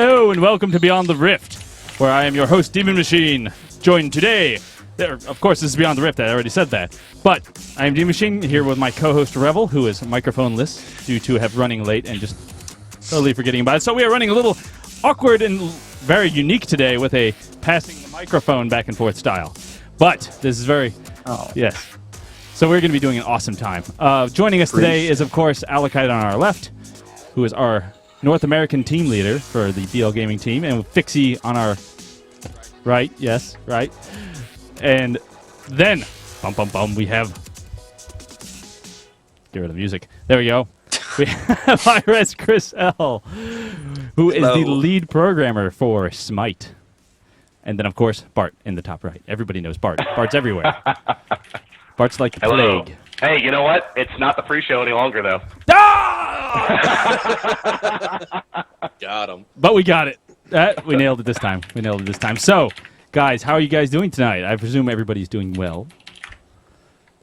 Hello and welcome to Beyond the Rift, where I am your host, Demon Machine, joined today. Of course, this is Beyond the Rift, I already said that. But I am Demon Machine here with my co-host, Revel, who is microphone-less due to have running late and just totally forgetting about it. So we are running a little awkward and very unique today with a passing the microphone back and forth style. But this is very... Yes. So we're going to be doing an awesome time. Joining us today is, of course, Alakite on our left, who is our North American team leader for the BL Gaming team, and Fixie on our right. Yes, right. And then, we have... Get rid of the music. There we go. We have hi-rez ChrisL, who is the lead programmer for Smite. And then, of course, Bart in the top right. Everybody knows Bart. Bart's everywhere. Bart's like the plague. Hey, you know what? It's not the pre-show any longer, though. Got him. But we got it. We nailed it this time. So, guys, how are you guys doing tonight? I presume everybody's doing well.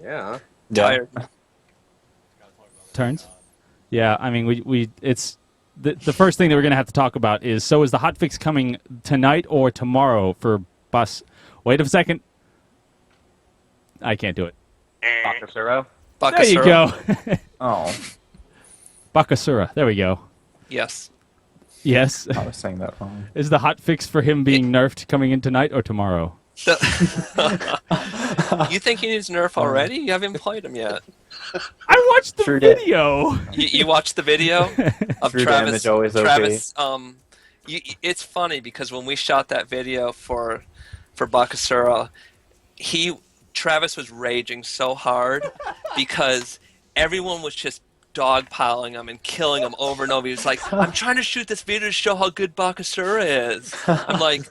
Yeah. Tired. Turns? Yeah, I mean, it's... The first thing that we're going to have to talk about is, so is the hotfix coming tonight or tomorrow for bus... Wait a second. I can't do it. Bakasura? There you go. Oh. Bakasura. There we go. Yes. Yes. I was saying that wrong. Is the hotfix for him being nerfed coming in tonight or tomorrow? You think he needs nerf already? You haven't played him yet. I watched the video. You watched the video of True Travis. damage always Travis. It's funny because when we shot that video for Bakasura, Travis was raging so hard because everyone was just dogpiling him and killing him over and over. He was like, "I'm trying to shoot this video to show how good Bakasura is." I'm like,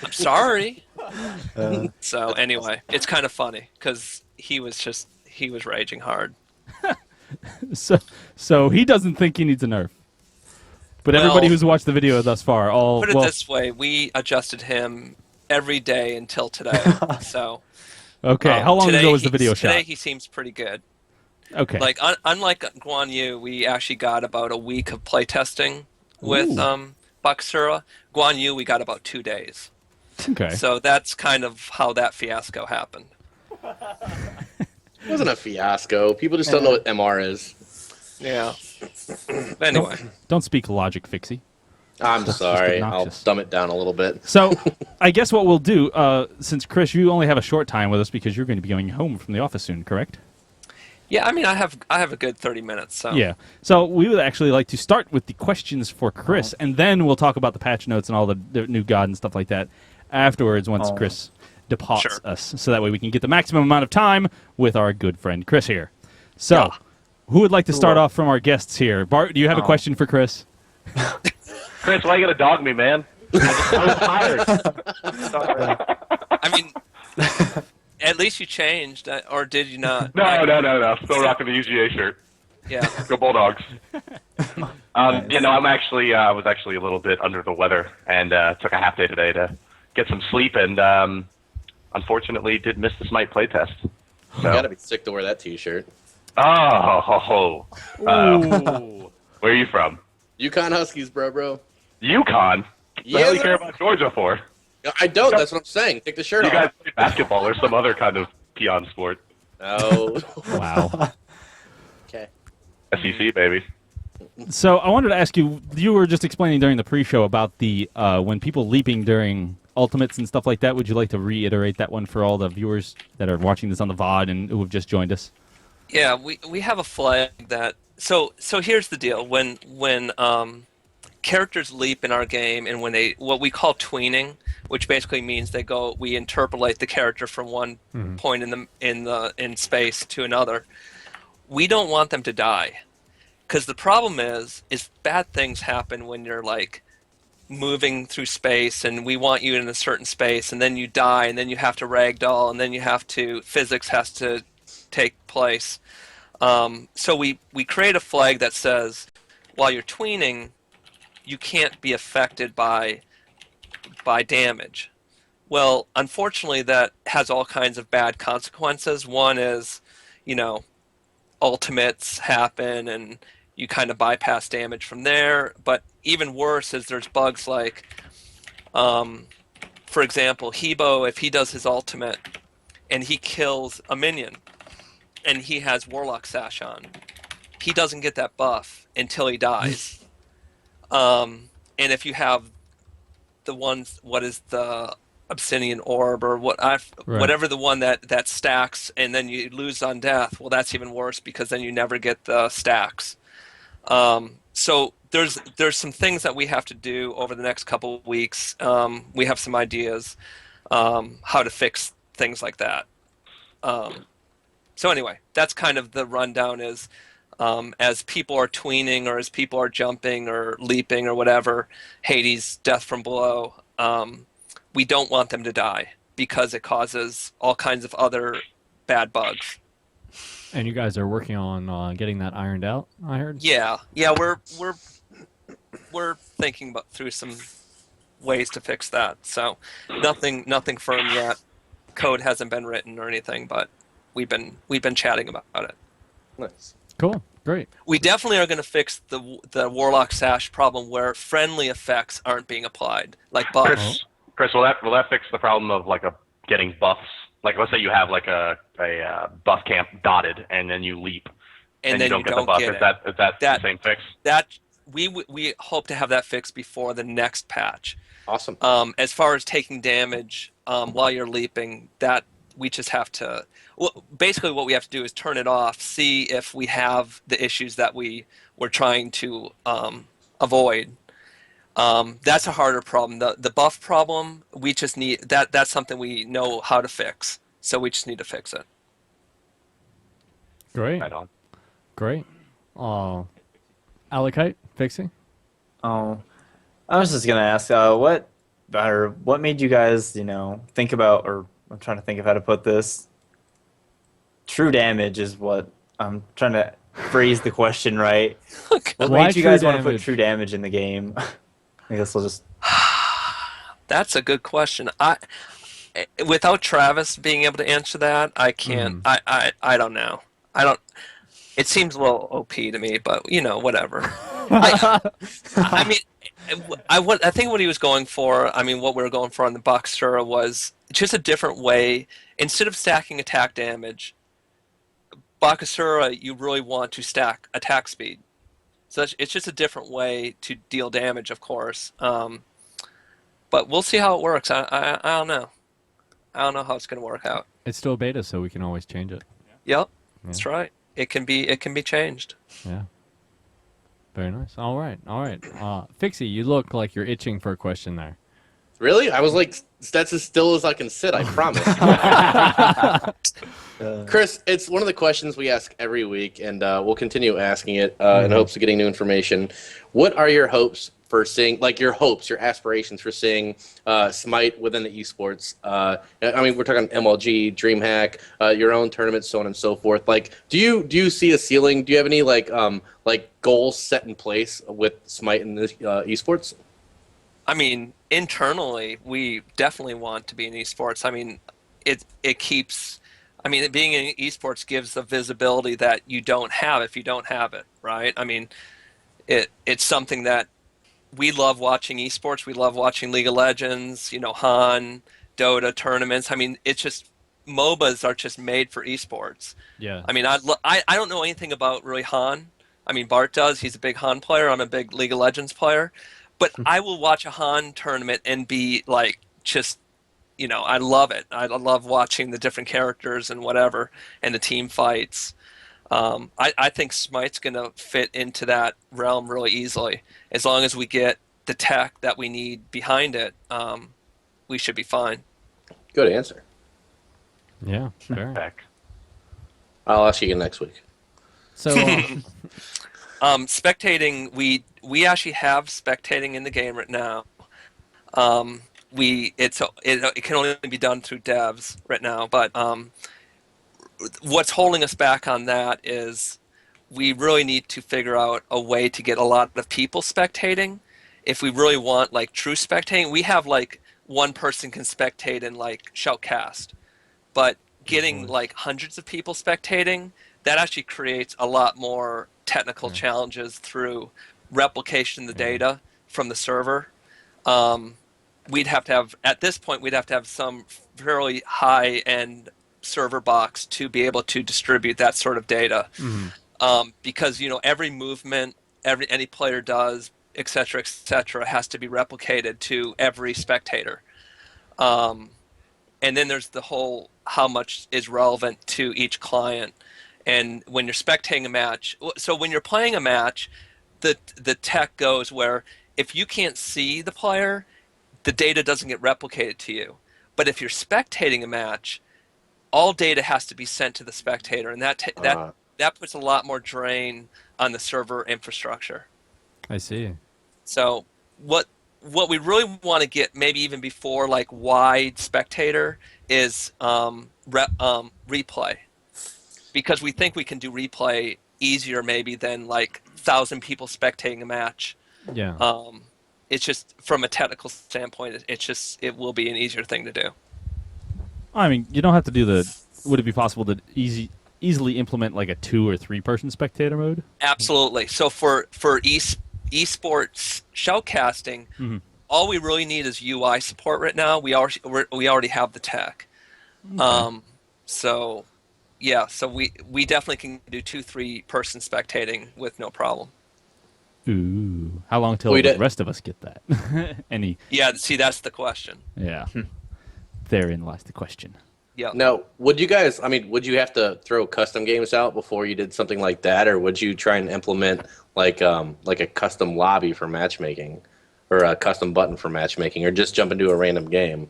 "I'm sorry." So anyway, it's kind of funny because he was raging hard. So he doesn't think he needs a nerf. But everybody who's watched the video thus far, put it this way: we adjusted him every day until today. So okay, how long ago was the video shot? Today he seems pretty good. Okay. Like unlike Guan Yu, we actually got about a week of playtesting with Bakasura. Guan Yu, we got about 2 days. Okay. So that's kind of how that fiasco happened. It wasn't a fiasco. People just don't know what MR is. Yeah. Anyway. Don't speak logic, Fixie. I'm sorry. I'll dumb it down a little bit. So, I guess what we'll do, since Chris, you only have a short time with us because you're going to be going home from the office soon, correct? Yeah, I mean, I have a good 30 minutes. So. Yeah. So we would actually like to start with the questions for Chris, and then we'll talk about the patch notes and all the new god and stuff like that afterwards once Chris departs us. So that way we can get the maximum amount of time with our good friend Chris here. So, who would like to start off from our guests here? Bart, do you have a question for Chris? Chris, why you gotta dog me, man? I was tired. I mean, at least you changed, or did you not? No. Still rocking the UGA shirt. Yeah. Go Bulldogs. I was actually a little bit under the weather and took a half day today to get some sleep and unfortunately did miss the Smite playtest. So. You gotta be sick to wear that T-shirt. Oh. Where are you from? Yukon Huskies, bro. Yukon? What the hell do you care about Georgia for? I don't. That's what I'm saying. Take the shirt off. You guys play basketball or some other kind of peon sport. Oh. Wow. Okay. SEC, baby. So I wanted to ask you, you were just explaining during the pre-show about the when people leaping during ultimates and stuff like that. Would you like to reiterate that one for all the viewers that are watching this on the VOD and who have just joined us? Yeah, we have a flag that... So here's the deal. When characters leap in our game and when what we call tweening, which basically means we interpolate the character from one point in space to another, we don't want them to die. Because the problem is bad things happen when you're like moving through space and we want you in a certain space and then you die and then you have to ragdoll and then physics has to take place. So we create a flag that says while you're tweening, you can't be affected by damage. Well, unfortunately, that has all kinds of bad consequences. One is, ultimates happen and you kind of bypass damage from there. But even worse is there's bugs like, for example, Hebo, if he does his ultimate and he kills a minion and he has Warlock Sash on, he doesn't get that buff until he dies. And if you have the ones, what is the Obsidian Orb or whatever the one that stacks and then you lose on death, well, that's even worse because then you never get the stacks. So there's some things that we have to do over the next couple of weeks. We have some ideas how to fix things like that. So anyway, that's kind of the rundown is as people are tweening or as people are jumping or leaping or whatever, Hades, Death from Below, we don't want them to die because it causes all kinds of other bad bugs. And you guys are working on getting that ironed out, I heard? Yeah, we're thinking through some ways to fix that. So nothing firm yet. Code hasn't been written or anything, but we've been chatting about it. Nice. Cool. Great. We definitely are going to fix the Warlock Sash problem where friendly effects aren't being applied, like buffs. Chris, will that fix the problem of like getting buffs? Like, let's say you have like a buff camp dotted, and then you leap, and then you don't get the buff. Is that the same fix? That we hope to have that fixed before the next patch. Awesome. As far as taking damage while you're leaping, that we just have to. Well, basically, what we have to do is turn it off, see if we have the issues that we're trying to avoid. That's a harder problem. The buff problem, we just need that's something we know how to fix. So we just need to fix it. Great. Right on. Great. Alakite, Fixie? Oh, I was just gonna ask, what made you guys, think about, or I'm trying to think of how to put this. True damage is what I'm trying to phrase the question right. What Why made you guys true want to put damage? true damage in the game? I guess we'll just. That's a good question. Without Travis being able to answer that, I can't. I don't know. I don't. It seems a little OP to me, but whatever. I mean, I think what he was going for. I mean, what we were going for on the Bakasura was just a different way. Instead of stacking attack damage, Bakasura, you really want to stack attack speed. So it's just a different way to deal damage, of course. But we'll see how it works. I don't know. I don't know how it's going to work out. It's still beta, so we can always change it. Yep, that's right. It can be changed. Yeah. Very nice. All right. Fixie, you look like you're itching for a question there. Really? I was like, that's as still as I can sit, I promise. Chris, it's one of the questions we ask every week, and we'll continue asking it in hopes of getting new information. What are your hopes for seeing, your aspirations for seeing Smite within the esports? I mean, we're talking MLG, DreamHack, your own tournaments, so on and so forth. Do you see a ceiling? Do you have any goals set in place with Smite in the esports? I mean, internally, we definitely want to be in esports. I mean, it keeps. I mean, being in esports gives the visibility that you don't have if you don't have it, right? I mean, it's something that we love watching esports. We love watching League of Legends, Han, Dota tournaments. I mean, it's just MOBAs are just made for esports. Yeah. I mean, I don't know anything about really Han. I mean, Bart does. He's a big Han player. I'm a big League of Legends player. But I will watch a Han tournament and be I love it. I love watching the different characters and whatever, and the team fights. I think Smite's going to fit into that realm really easily. As long as we get the tech that we need behind it, we should be fine. Good answer. Yeah, fair. Heck. I'll ask you again next week. So, spectating, we actually have spectating in the game right now. It can only be done through devs right now, but what's holding us back on that is we really need to figure out a way to get a lot of people spectating. If we really want true spectating, we have one person can spectate and shoutcast, but getting hundreds of people spectating, that actually creates a lot more technical challenges through replication of the data from the server. We'd have to have, at this point, we'd have to have some fairly high-end server box to be able to distribute that sort of data. Because, every movement any player does, et cetera, has to be replicated to every spectator. And then there's the whole how much is relevant to each client. And when you're spectating a match, so when you're playing a match, the tech goes where if you can't see the player, the data doesn't get replicated to you. But if you're spectating a match, all data has to be sent to the spectator, and that puts a lot more drain on the server infrastructure. I see. So what we really want to get, maybe even before like wide spectator, is replay, because we think we can do replay easier maybe than like 1,000 people spectating a match. Yeah. It's just from a technical standpoint, it will be an easier thing to do. I mean, you don't have to do would it be possible to easily implement like a 2 or 3 person spectator mode? Absolutely. So for esports shoutcasting, all we really need is UI support right now. We already have the tech. Okay. So we definitely can do 2-3 person spectating with no problem. Ooh, how long till the rest of us get that? Yeah, see, that's the question. Yeah. Therein lies the question. Yeah. Now, would you have to throw custom games out before you did something like that, or would you try and implement like a custom lobby for matchmaking, or a custom button for matchmaking, or just jump into a random game?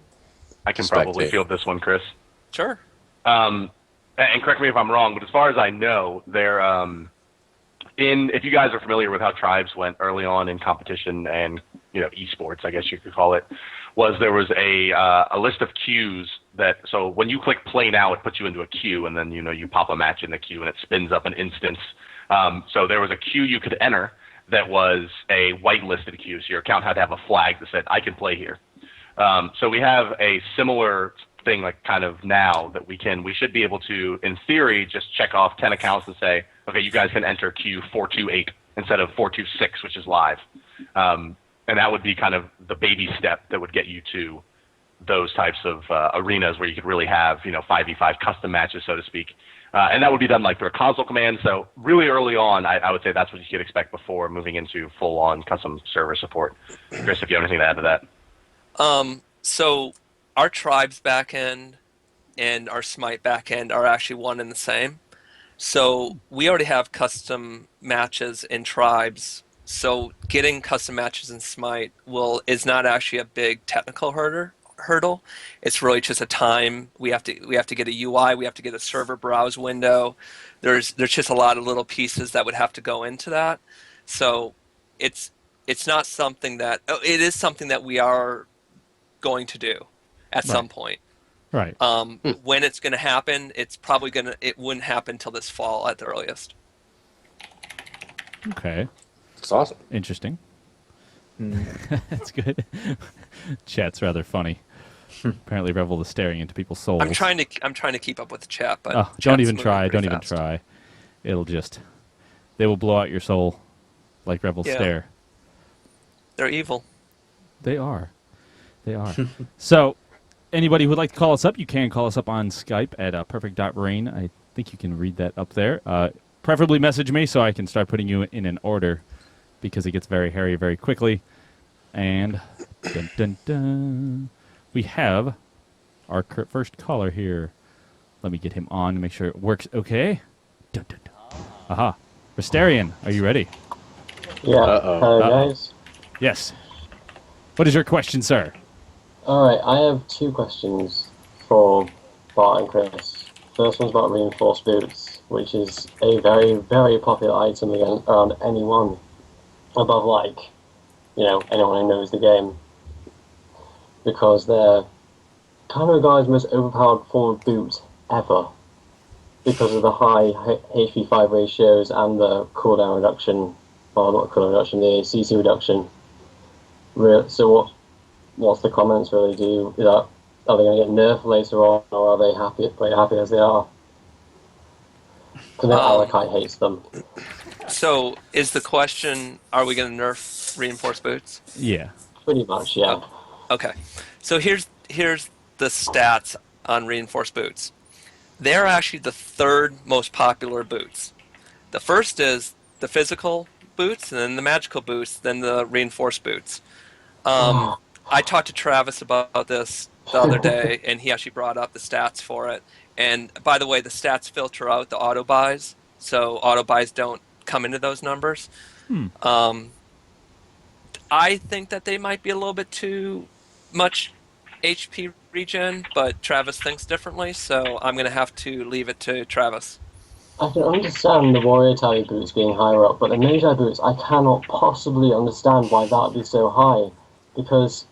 I can probably field this one, Chris. Sure. And correct me if I'm wrong, but as far as I know, they're if you guys are familiar with how tribes went early on in competition and esports, I guess you could call it, there was a list of queues so when you click play now, it puts you into a queue, and then you pop a match in the queue and it spins up an instance. So there was a queue you could enter that was a whitelisted queue, so your account had to have a flag that said I can play here. So we have a similar thing like kind of now that we should be able to, in theory, just check off 10 accounts and say, okay, you guys can enter queue 428 instead of 426, which is live. And that would be kind of the baby step that would get you to those types of arenas where you could really have 5v5 custom matches, so to speak. And that would be done like through a console command. So really early on, I would say that's what you could expect before moving into full-on custom server support. Chris, if you have anything to add to that. So our Tribes backend and our Smite backend are actually one and the same. So we already have custom matches in Tribes. So getting custom matches in Smite is not actually a big technical hurdle. It's really just a time. We have to get a UI. We have to get a server browse window. There's just a lot of little pieces that would have to go into that. So it's not something that it is something that we are going to do at some point. Right. When it's going to happen, it wouldn't happen until this fall at the earliest. Okay. It's awesome. Interesting. That's good. Chat's rather funny. Apparently, Revel is staring into people's souls. I'm trying to keep up with the chat, but don't even try. Don't even try. They will blow out your soul like Revel's stare. They're evil. They are. So, anybody who would like to call us up, you can call us up on Skype at perfect.rain. I think you can read that up there. Preferably message me so I can start putting you in an order, because it gets very hairy very quickly. And dun, dun, dun, we have our first caller here. Let me get him on to make sure it works okay. Dun, dun, dun. Aha. Restarian, are you ready? Yeah. Hello, guys. Yes. What is your question, sir? Alright, I have 2 questions for Bart and Chris. First one's about reinforced boots, which is a very, very popular item around anyone above, anyone who knows the game. Because they're kind of regarded as the most overpowered form of boot ever. Because of the high HP5 ratios and the cooldown reduction, well, not cooldown reduction, the CC reduction. So what's the comments really do? Are they going to get nerfed later on, or are they happy as they are? Because Alakite hates them. So is the question, are we going to nerf reinforced boots? Yeah. Pretty much, yeah. Okay. So here's the stats on reinforced boots. They're actually the third most popular boots. The first is the physical boots, and then the magical boots, then the reinforced boots. I talked to Travis about this the other day, and he actually brought up the stats for it. And by the way, the stats filter out the auto buys, so auto buys don't come into those numbers. I think that they might be a little bit too much HP regen, but Travis thinks differently, so I'm going to have to leave it to Travis. I can understand the warrior tally boots being higher up, but the magi boots, I cannot possibly understand why that would be so high. Because,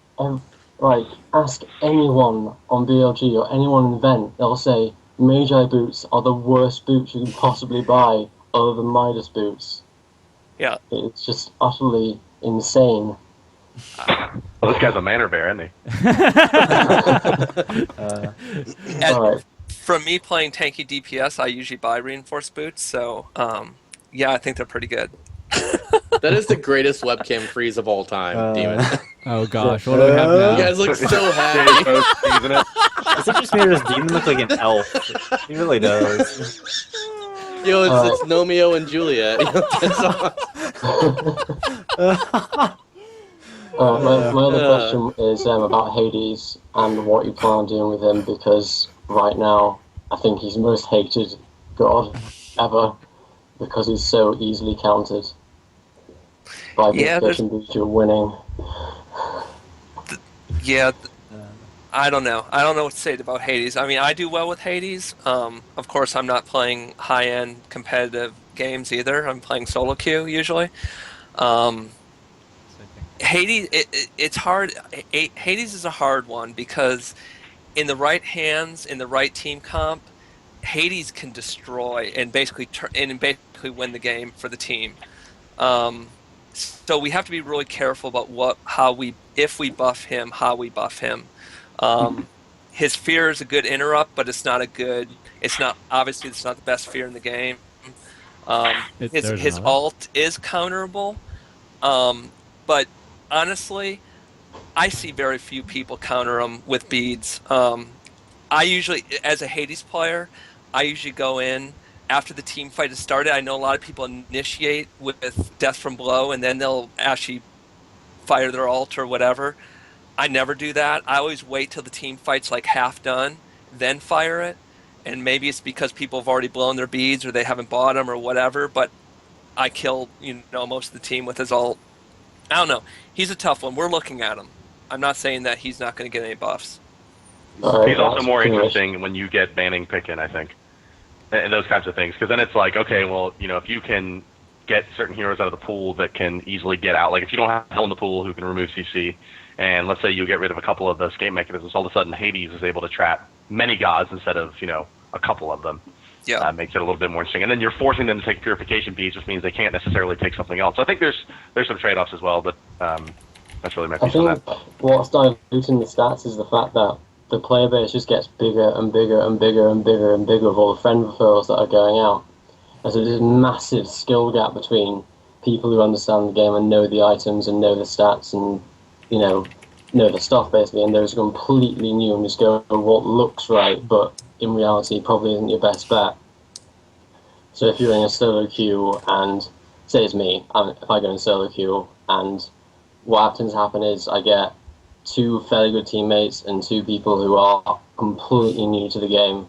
ask anyone on BLG or anyone in the event, they'll say magi boots are the worst boots you can possibly buy, other than Midas boots. Yeah. It's just utterly insane. Well, this guy's a manor bear, isn't he? Alright. From me playing tanky DPS, I usually buy reinforced boots, so yeah, I think they're pretty good. That is the greatest webcam freeze of all time, Demon. Oh gosh, what do we have now? You guys look so happy. Isn't it? Is it just made this demon look like an elf? He really does. Yo, it's Nomeo and Juliet. That's my other question is about Hades and what you plan on doing with him, because right now I think he's the most hated god ever because he's so easily countered by Vision Beach winning. Yeah, I don't know. I don't know what to say about Hades. I mean, I do well with Hades. Of course, I'm not playing high-end competitive games either. I'm playing solo queue usually. Hades, it's hard. Hades is a hard one because in the right hands, in the right team comp, Hades can destroy and basically win the game for the team. So we have to be really careful about if we buff him, how we buff him. His fear is a good interrupt, but it's not obviously it's not the best fear in the game. His ult is counterable, but honestly, I see very few people counter him with beads. I usually, as a Hades player, I usually go in after the team fight has started. I know a lot of people initiate with Death from Below, and then they'll actually fire their ult or whatever. I never do that. I always wait till the team fight's like half done, then fire it. And maybe it's because people have already blown their beads or they haven't bought them or whatever, but I kill most of the team with his ult. I don't know. He's a tough one. We're looking at him. I'm not saying that he's not going to get any buffs. He's also more interesting when you get banning picking, I think, and those kinds of things. Because then it's like, okay, well, if you can get certain heroes out of the pool that can easily get out, like if you don't have Hell in the pool who can remove CC, and let's say you get rid of a couple of the escape mechanisms, all of a sudden Hades is able to trap many gods instead of a couple of them. Yeah, makes it a little bit more interesting. And then you're forcing them to take purification beads, which means they can't necessarily take something else. So I think there's some trade-offs as well, but that's really my piece on that. I think what's diluting the stats is the fact that the player base just gets bigger and bigger and bigger and bigger and bigger with all the friend referrals that are going out. And so there's a massive skill gap between people who understand the game and know the items and know the stats and, know the stuff basically, and those are completely new and just go what looks right, but in reality probably isn't your best bet. So if you're in a solo queue and, say it's me, if I go in solo queue and what happen is I get two fairly good teammates and two people who are completely new to the game,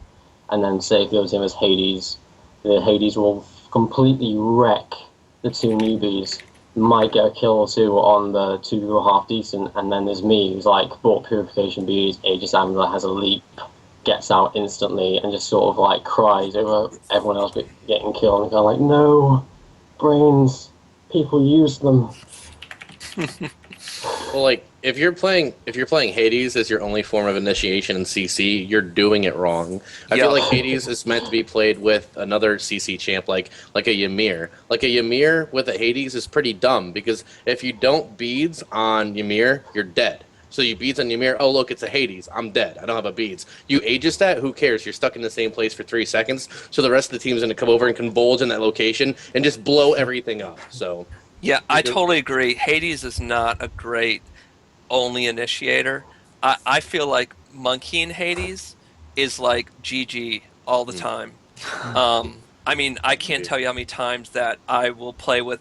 and then say if the other team is Hades, the Hades will completely wreck the two newbies, might get a kill or two on the two who are half decent, and then there's me who's like bought purification beads, Aegis Amulet, has a leap, gets out instantly and just sort of like cries over everyone else getting killed and kind of like, no, brains, people use them. Well, like if you're playing Hades as your only form of initiation in CC, you're doing it wrong. I feel like Hades is meant to be played with another CC champ like a Ymir. Like a Ymir with a Hades is pretty dumb because if you don't beads on Ymir, you're dead. So you beads on your mirror. Oh, look, it's a Hades. I'm dead. I don't have a beads. You Aegis that. Who cares? You're stuck in the same place for 3 seconds. So the rest of the team's going to come over and convulge in that location and just blow everything up. So Yeah, I totally agree. Hades is not a great only initiator. I feel like Monkey in Hades is like GG all the time. I mean, I can't tell you how many times that I will play with,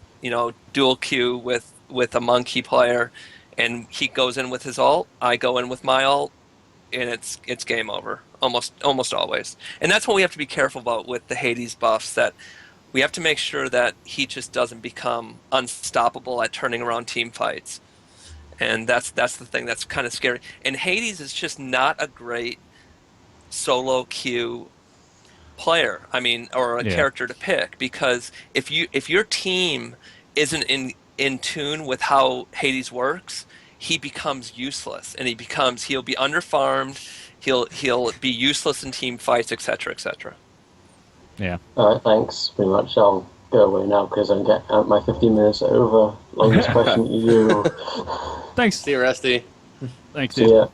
dual queue with a Monkey player, and he goes in with his ult, I go in with my ult, and it's game over almost always. And that's what we have to be careful about with the Hades buffs, that we have to make sure that he just doesn't become unstoppable at turning around team fights. And that's the thing that's kind of scary. And Hades is just not a great solo queue player. I mean, or a character to pick, because if your team isn't in tune with how Hades works, he becomes useless, and he'll be underfarmed, he'll be useless in team fights, etc., etc. Yeah. All right, thanks very much. I'll go away now because I'm getting my 15 minutes are over. Longest question to you. Thanks. see you, Rusty. Thanks, See dude. ya.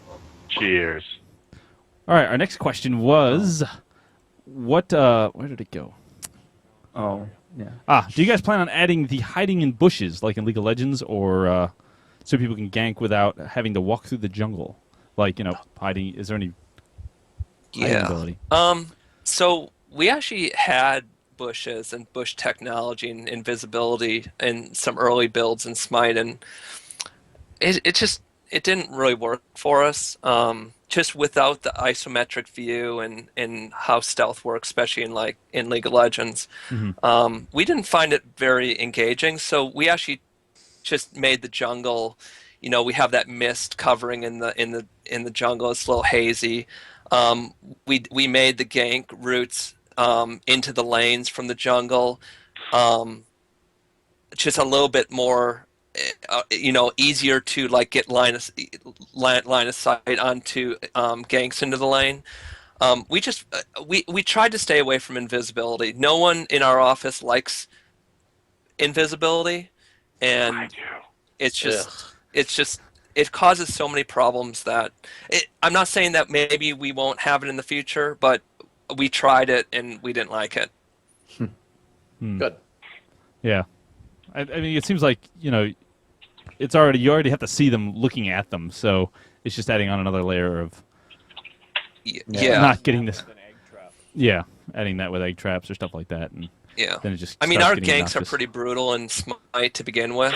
Cheers. All right, our next question was, where did it go? Oh, yeah. Do you guys plan on adding the hiding in bushes like in League of Legends, or so people can gank without having to walk through the jungle? Like, hiding, is there any hiding ability? So we actually had bushes and bush technology and invisibility in some early builds in Smite, and it didn't really work for us. Just without the isometric view and how stealth works, especially in League of Legends, we didn't find it very engaging. So we actually just made the jungle. We have that mist covering in the jungle. It's a little hazy. We made the gank routes into the lanes from the jungle just a little bit more. Easier to get line of sight onto ganks into the lane. We tried to stay away from invisibility. No one in our office likes invisibility, and I do. it causes so many problems that I'm not saying that maybe we won't have it in the future, but we tried it and we didn't like it. Good. Yeah. I mean, it seems like, you already have to see them looking at them, so it's just adding on another layer of not getting this. Yeah, adding that with egg traps or stuff like that, and then it just. I mean, starts our getting ganks are obnoxious. pretty brutal in Smite to begin with,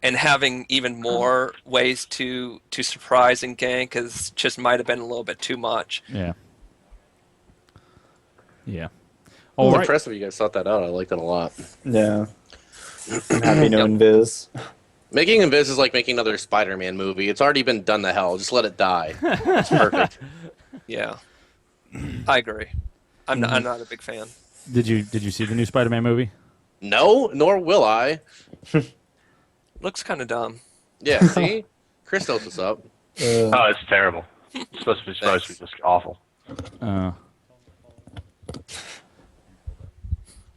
and having even more ways to surprise and gank might have been a little bit too much. Yeah. Yeah. It's All right. impressive you guys thought that out. I like that a lot. Yeah. I'm happy no invis. Making Invis is like making another Spider-Man movie. It's already been done to hell. Just let it die. It's perfect. Yeah, I agree. I'm not a big fan. Did you see the new Spider-Man movie? No, nor will I. Looks kind of dumb. Yeah, see? Chris knows what's up. Oh, it's terrible. It's supposed to be just awful.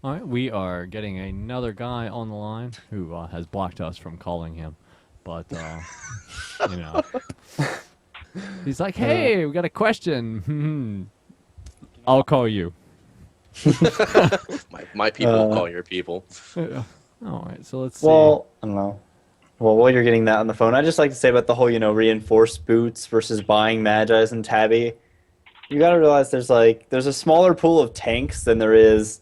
All right, we are getting another guy on the line who has blocked us from calling him, but he's like, "Hey, we got a question. I'll call you." My people call your people. All right, so let's see. Well, I don't know. Well, while you're getting that on the phone, I'd just like to say about the whole, reinforced boots versus buying Magi's and Tabby. You got to realize there's a smaller pool of tanks than there is,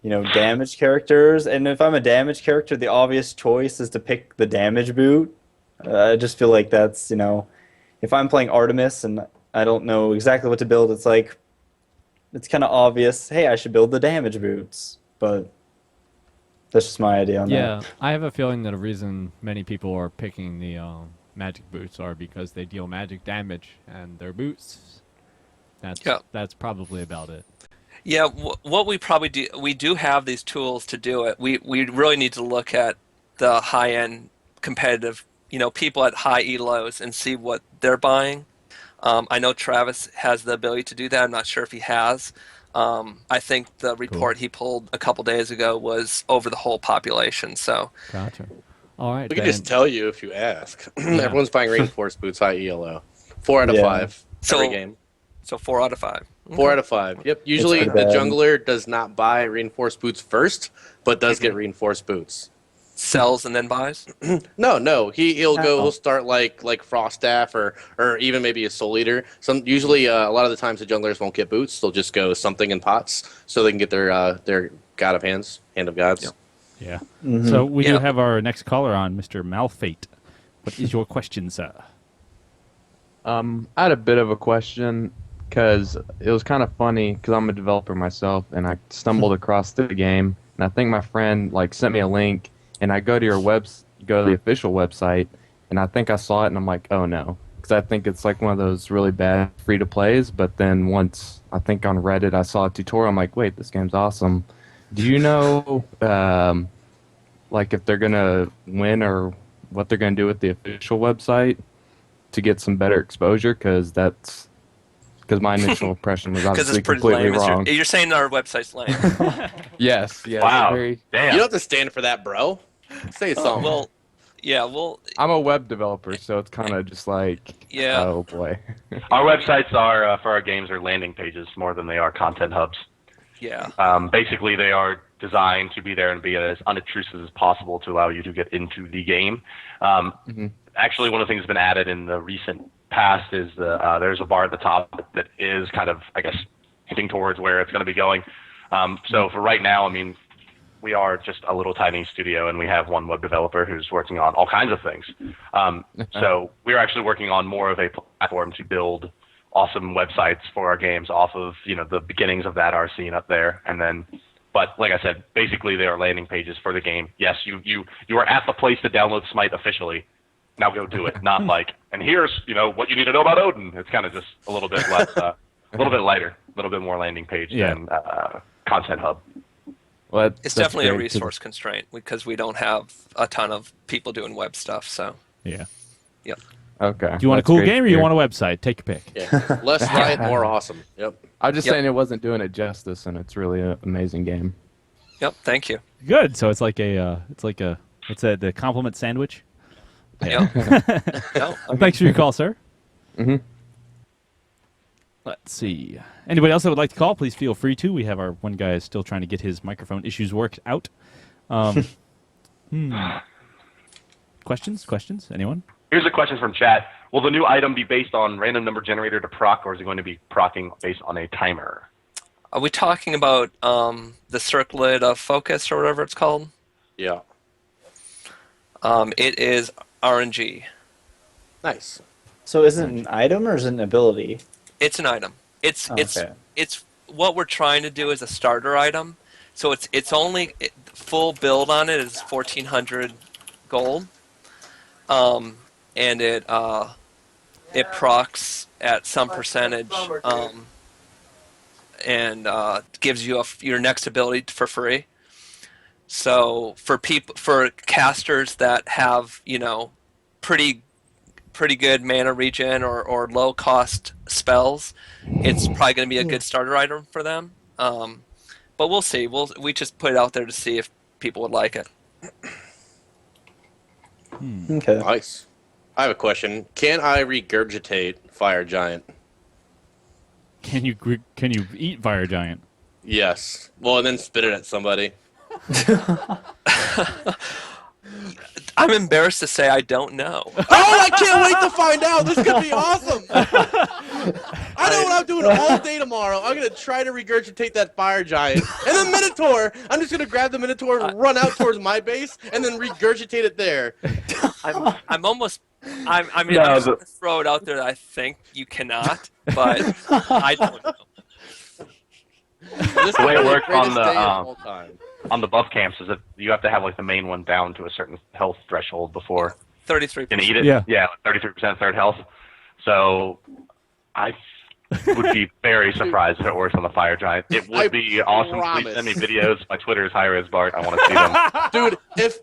damage characters. And if I'm a damage character, the obvious choice is to pick the damage boot. I just feel like that's, if I'm playing Artemis and I don't know exactly what to build, it's kind of obvious, hey, I should build the damage boots. But that's just my idea on that. Yeah, I have a feeling that a reason many people are picking the magic boots are because they deal magic damage and they're boots. That's probably about it. Yeah, what we probably do, we do have these tools to do it. We really need to look at the high-end competitive, people at high elos and see what they're buying. I know Travis has the ability to do that. I'm not sure if he has. I think the report he pulled a couple days ago was over the whole population. So, Gotcha. All right. We can then. just tell you if you ask. Everyone's buying reinforced boots, high ELO. 4 out of 5 every game. So 4 out of 5. 4 out of 5. Yep. Usually the bad. jungler does not buy reinforced boots first, but does get reinforced boots. Sells and then buys. No. He'll start like Frost Staff or even maybe a Soul Eater. Usually a lot of the times the junglers won't get boots. They'll just go something in pots so they can get their God of Hands, Hand of Gods. Yep. Yeah. Mm-hmm. So we do have our next caller on, Mr. Malfate. What is your question, sir? I had a bit of a question because it was kind of funny because I'm a developer myself and I stumbled across the game and I think my friend sent me a link and I go to the official website and I think I saw it and I'm like, oh no, because I think it's like one of those really bad free to plays. But then once I think on Reddit I saw a tutorial, I'm like, wait, this game's awesome. Do you know if they're gonna win or what they're gonna do with the official website to get some better exposure? Because my initial impression was Because obviously it's pretty completely lame. wrong. You're saying our website's lame. Yes. Wow. Very, Damn. You don't have to stand for that, bro. Say something. Well, I'm a web developer, so it's kind of just like, Yeah. oh boy. Our websites are for our games are landing pages more than they are content hubs. yeah. Basically, they are designed to be there and be as unobtrusive as possible to allow you to get into the game. Actually, one of the things that's been added in the recent past is there's a bar at the top that is kind of, I guess, hinting towards where it's going to be going. So for right now, I mean, we are just a little tiny studio, and we have one web developer who's working on all kinds of things. So we're actually working on more of a platform to build awesome websites for our games off of the beginnings of that are seen up there, and then. But like I said, basically they are landing pages for the game. Yes, you are at the place to download Smite officially. Now go do it. Not and here's what you need to know about Odin. It's kind of just a little bit less, a little bit lighter, a little bit more landing page than content hub. Well, It's definitely a resource constraint because we don't have a ton of people doing web stuff. So Yeah. Yep. Okay. Do you want a cool game or you want a website? Take your pick. Yeah. Less Riot, more awesome. Yep. I'm just saying it wasn't doing it justice, and it's really an amazing game. Yep. Thank you. Good. So it's like the compliment sandwich. Yep. No. Thanks for your call, sir. Mm-hmm. Let's see. Anybody else that would like to call, please feel free to. We have our one guy is still trying to get his microphone issues worked out. Questions? Anyone? Here's a question from chat. Will the new item be based on random number generator to proc, or is it going to be procking based on a timer? Are we talking about the circlet of focus or whatever it's called? Yeah. It is RNG. Nice. So is it an item or is it an ability? It's an item. It's Okay. it's what we're trying to do is a starter item. So it's only full build on it is 1,400 gold. And it procs at some percentage, and gives you your next ability for free. So for casters that have pretty good mana regen or low cost spells, it's probably going to be a good starter item for them. But we'll see. We just put it out there to see if people would like it. Okay. Nice. I have a question. Can I regurgitate Fire Giant? Can you eat Fire Giant? Yes. Well, and then spit it at somebody. I'm embarrassed to say I don't know. Oh, I can't wait to find out. This could be awesome. I know what I'm doing all day tomorrow. I'm going to try to regurgitate that Fire Giant. And the Minotaur, I'm just going to grab the Minotaur and run out towards my base and then regurgitate it there. I'm almost. I'm going to throw it out there that I think you cannot, but I don't know. This The way it works greatest on day of all time. the buff camps is that you have to have the main one down to a certain health threshold before 33%. you can eat it. Yeah. 33% third health. So I would be very surprised if it works on the Fire Giant. It would be awesome. promise. Please send me videos. My Twitter is hi-rez Bart. I want to see them. Dude,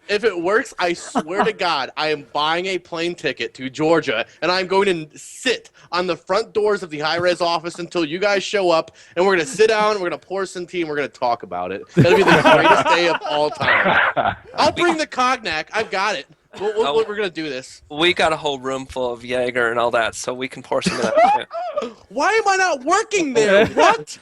if it works, I swear to God, I am buying a plane ticket to Georgia, and I'm going to sit on the front doors of the hi-rez office until you guys show up, and we're going to sit down, we're going to pour some tea, and we're going to talk about it. It'll be the greatest day of all time. I'll bring the cognac. I've got it. Oh. We're gonna do this. We got a whole room full of Jaeger and all that, so we can pour some of that. Why am I not working there? What?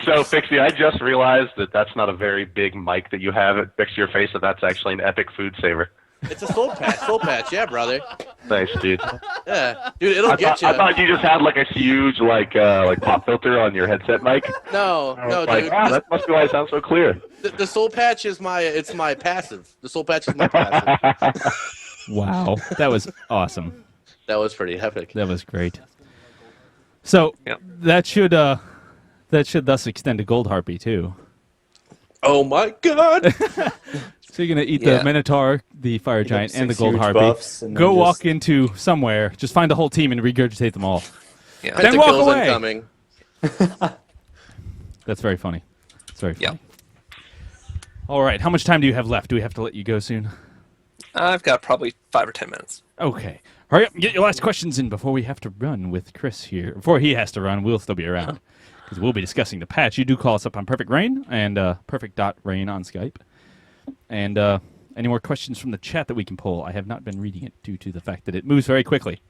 So, Fixie, I just realized that that's not a very big mic that you have next to your face, so that's actually an epic food saver. It's a soul patch, yeah, brother. Thanks, dude. Yeah, dude, it'll get you. I thought you just had like a huge like pop filter on your headset mic. No, Like, dude. wow, that must be why it sounds so clear. The soul patch is my passive. The soul patch is my passive. Wow, that was awesome. That was pretty epic. That was great. So Yep. that should thus extend to Gold Harpy too. Oh my god! So you're gonna eat Yeah. the Minotaur, the Fire Giant, and the 6 Gold huge Harpy. buffs, and then Go just- walk into somewhere, just find the whole team and regurgitate them all. Yeah. Then walk Tentacles away. incoming. That's very funny. It's very funny. Yep. All right, how much time do you have left? Do we have to let you go soon? I've got probably 5 or 10 minutes. Okay. Hurry up and get your last questions in before we have to run with Chris here. Before he has to run, we'll still be around because we'll be discussing the patch. You do call us up on Perfect Rain and perfect.rain on Skype. And any more questions from the chat that we can pull? I have not been reading it due to the fact that it moves very quickly.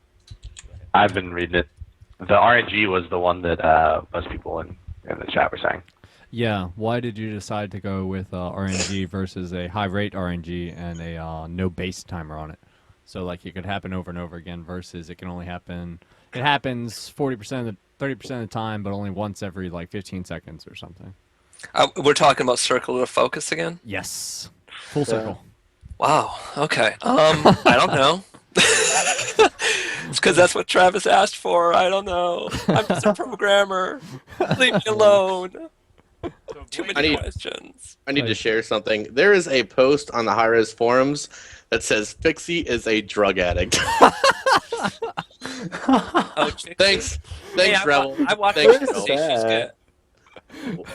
I've been reading it. The RNG was the one that most people in the chat were saying. Yeah, why did you decide to go with RNG versus a high rate RNG and a no base timer on it? So like it could happen over and over again versus it can only happen. It happens 40% of the 30% of the time, but only once every like 15 seconds or something. We're talking about circular focus again? Yes, full circle. Wow. Okay. I don't know. It's because that's what Travis asked for. I don't know. I'm just a programmer. Leave me alone. Too many questions. I need to share something. There is a post on the hi-rez forums that says Fixie is a drug addict. Oh, Chixie. Thanks, Hey, Rebel. I watched Thanks, Chixie. Rebel. She's good.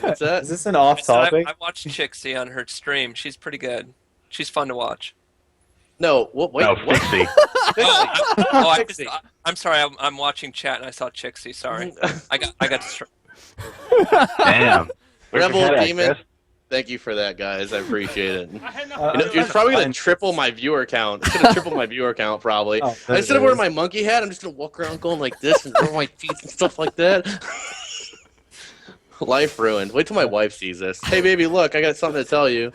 What's that? Is this an off topic? I watched Chixie on her stream. She's pretty good. She's fun to watch. No, wait. No, What? Fixie. I'm sorry. I'm watching chat and I saw Chixie. Sorry. I got distracted. Damn. Where's Rebel your head at, Demon. Chris? Thank you for that, guys. I appreciate it. It's probably going to triple my viewer count. It's going to triple my viewer count, probably. Oh, Instead of wearing my monkey hat, I'm just going to walk around going like this and rub my feet and stuff like that. Life ruined. Wait till my wife sees this. Hey, baby, look, I got something to tell you.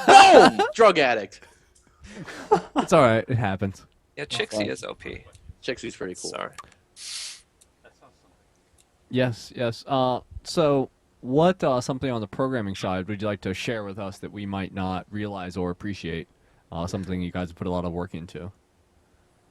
Boom! Drug addict. It's all right. It happens. Yeah, Chixie is OP. Chixie's pretty cool. Sorry. Yes, yes. So what something on the programming side would you like to share with us that we might not realize or appreciate? Something you guys have put a lot of work into.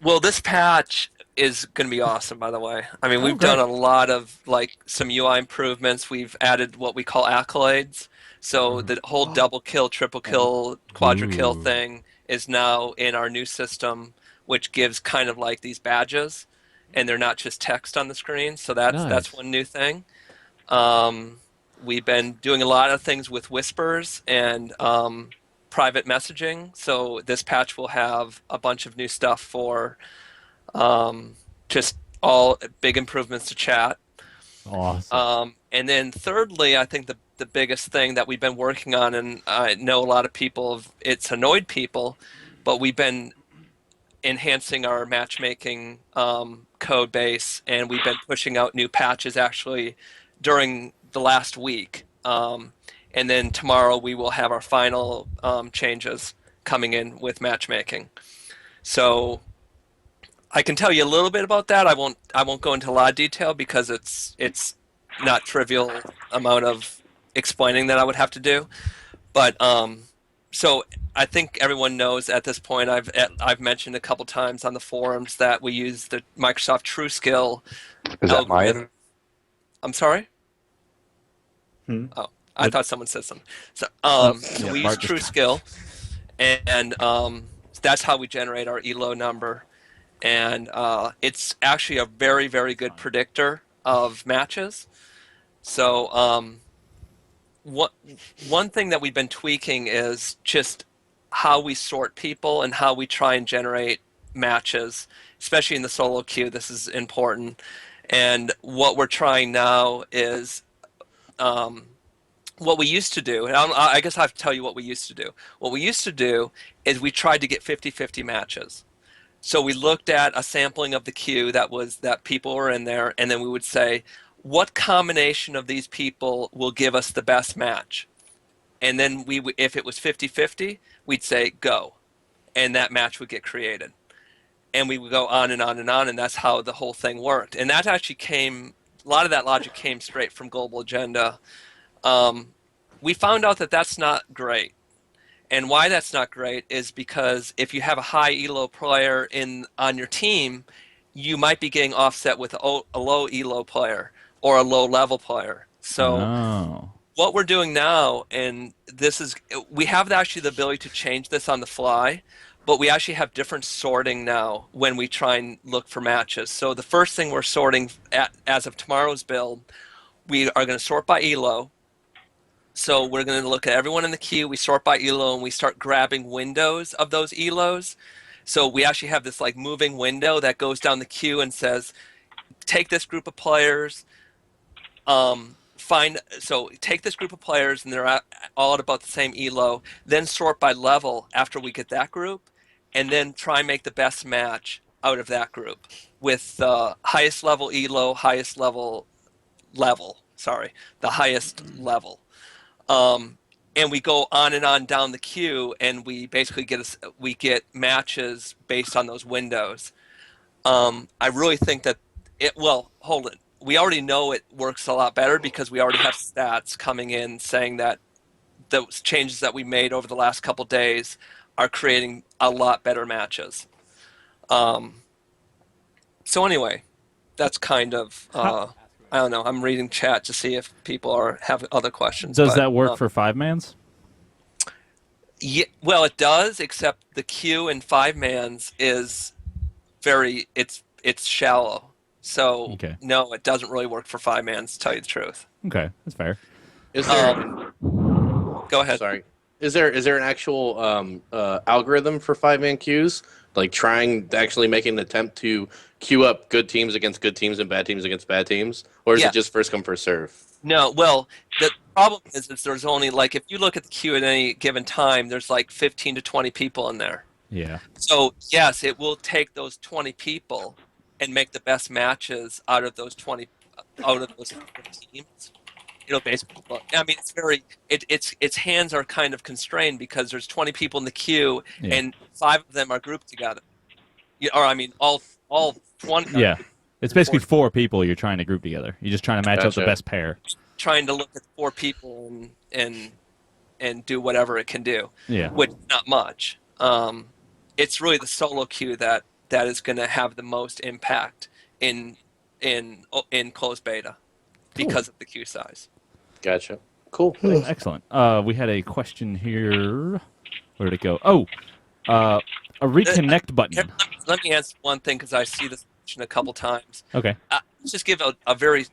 Well, this patch is going to be awesome, by the way. I mean, we've done a lot of, like, some UI improvements. We've added what we call accolades. So the whole double kill, triple kill, quadra kill thing is now in our new system, which gives kind of like these badges, and they're not just text on the screen. So that's one new thing. We've been doing a lot of things with whispers and private messaging. So this patch will have a bunch of new stuff for just all big improvements to chat. Awesome. And then thirdly, I think the biggest thing that we've been working on, and I know a lot of people, it's annoyed people, but we've been enhancing our matchmaking code base, and we've been pushing out new patches actually during the last week. And then tomorrow we will have our final changes coming in with matchmaking. So I can tell you a little bit about that. I won't go into a lot of detail because it's not trivial amount of explaining that I would have to do. But so I think everyone knows at this point. I've mentioned a couple times on the forums that we use the Microsoft TrueSkill. Is that mine? I'm sorry. Oh, I thought someone said something. So we use TrueSkill, and that's how we generate our ELO number, and it's actually a very, very good predictor of matches. So one thing that we've been tweaking is just how we sort people and how we try and generate matches, especially in the solo queue. This is important. And what we're trying now is what we used to do, and I guess I have to tell you what we used to do. What we used to do is we tried to get 50-50 matches. So we looked at a sampling of the queue that people were in there, and then we would say, what combination of these people will give us the best match? And then if it was 50-50, we'd say go, and that match would get created. And we would go on and on and on, and that's how the whole thing worked. And that actually a lot of that logic came straight from Global Agenda. We found out that that's not great. And why that's not great is because if you have a high elo player on your team, you might be getting offset with a low elo player or a low level player. So what we're doing now, and we have actually the ability to change this on the fly, but we actually have different sorting now when we try and look for matches. So the first thing we're sorting as of tomorrow's build, we are going to sort by elo. So we're going to look at everyone in the queue. We sort by elo, and we start grabbing windows of those elos. So we actually have this like moving window that goes down the queue and says, take this group of players, take this group of players, and they're all at about the same elo. Then sort by level after we get that group, and then try and make the best match out of that group with the highest level elo, the highest level. And we go on and on down the queue, and we basically get matches based on those windows. I really think that hold it. We already know it works a lot better because we already have stats coming in saying that those changes that we made over the last couple days are creating a lot better matches. So anyway, that's kind of I don't know. I'm reading chat to see if people have other questions. Does that work for 5-mans? Yeah, well, it does, except the queue in 5-mans is it's shallow. So no, it doesn't really work for 5-mans, to tell you the truth. Okay, that's fair. Is there? Go ahead. Sorry. Is there an actual algorithm for 5-man queues? Like actually making an attempt to queue up good teams against good teams and bad teams against bad teams, or is it just first come first serve? No, well, the problem is there's only if you look at the queue at any given time, there's 15 to 20 people in there. Yeah. So yes, it will take those 20 people and make the best matches out of those teams. It'll basically I mean, its hands are kind of constrained because there's 20 people in the queue and 5 of them are grouped together. Or I mean, all 20. Yeah, it's basically 4 people you're trying to group together. You're just trying to match up the best pair. Trying to look at 4 people and do whatever it can do. Yeah. Which is not much. It's really the solo queue that is going to have the most impact in closed beta because of the queue size. Gotcha. Cool. Excellent. We had a question here. Where did it go? Oh, a reconnect button. Let me answer one thing because I see this question a couple times. Okay. Let's just give a very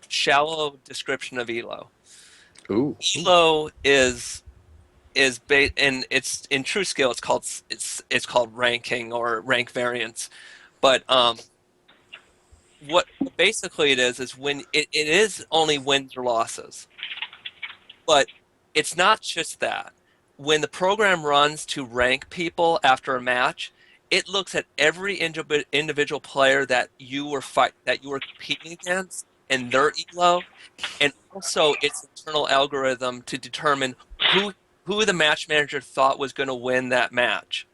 shallow description of elo. Ooh. Elo is and it's in true scale it's called ranking or rank variance, but what basically it is when it is only wins or losses, but it's not just that. When the program runs to rank people after a match, it looks at every individual player that you were competing against and their elo, and also its internal algorithm to determine who the match manager thought was going to win that match.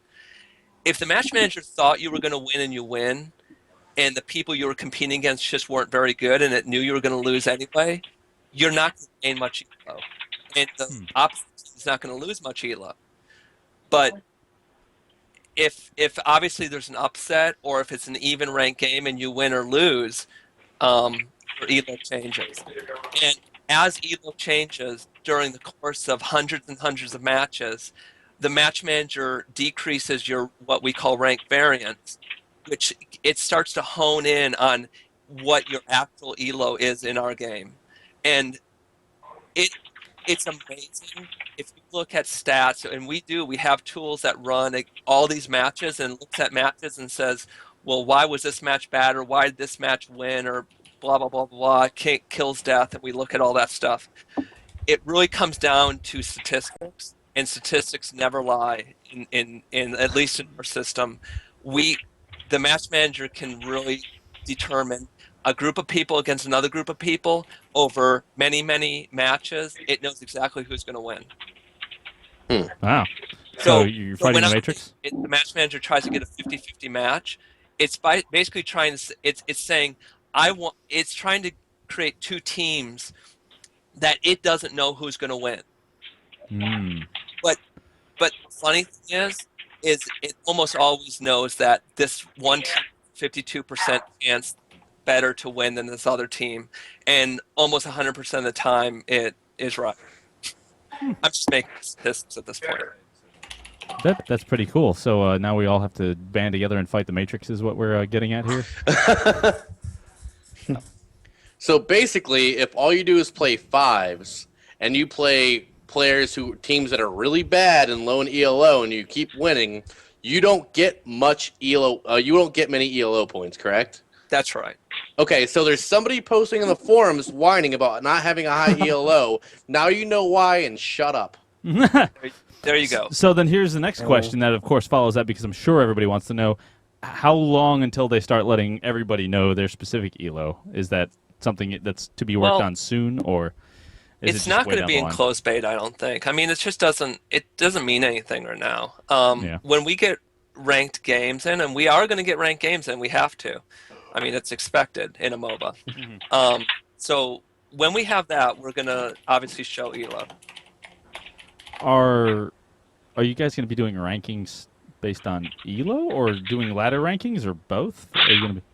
If the match manager thought you were going to win and you win, and the people you were competing against just weren't very good and it knew you were going to lose anyway, you're not going to gain much elo. And the opposite is not going to lose much elo. But if obviously there's an upset or if it's an even rank game and you win or lose, your elo changes. And as elo changes during the course of hundreds and hundreds of matches, the match manager decreases your what we call rank variance, which it starts to hone in on what your actual elo is in our game. And it's amazing. If you look at stats, and we have tools that run all these matches and looks at matches and says, well, why was this match bad, or why did this match win, or blah, blah, blah, blah, kills death, and we look at all that stuff. it really comes down to statistics, and statistics never lie. In at least in our system, the match manager can really determine a group of people against another group of people over many matches. It knows exactly who's going to win. Wow. So you're fighting when the Matrix? the match manager tries to get a 50-50 match, it's basically trying to it's saying it's trying to create two teams that it doesn't know who's going to win. But the funny thing is it almost always knows that this one team 52% chance better to win than this other team, and almost 100% of the time it is right. I'm just making statistics at this point. That's pretty cool. So now we all have to band together and fight the Matrix is what we're getting at here? So basically, if all you do is play fives, and you play teams that are really bad and low in ELO, and you keep winning, you don't get much ELO. You don't get many ELO points, correct? That's right. Okay, so there's somebody posting in the forums whining about not having a high ELO. Now you know why, and shut up. There you go. So then here's the next question that, of course, follows that, because I'm sure everybody wants to know, how long until they start letting everybody know their specific ELO? Is that something that's to be worked on soon, or is it's not going to be in closed beta, I don't think. I mean, it just doesn't mean anything right now. When we get ranked games in, and we are going to get ranked games in, we have to. I mean, it's expected in a MOBA. So when we have that, we're going to obviously show ELO. Are you guys going to be doing rankings based on ELO, or doing ladder rankings, or both? Are you going to be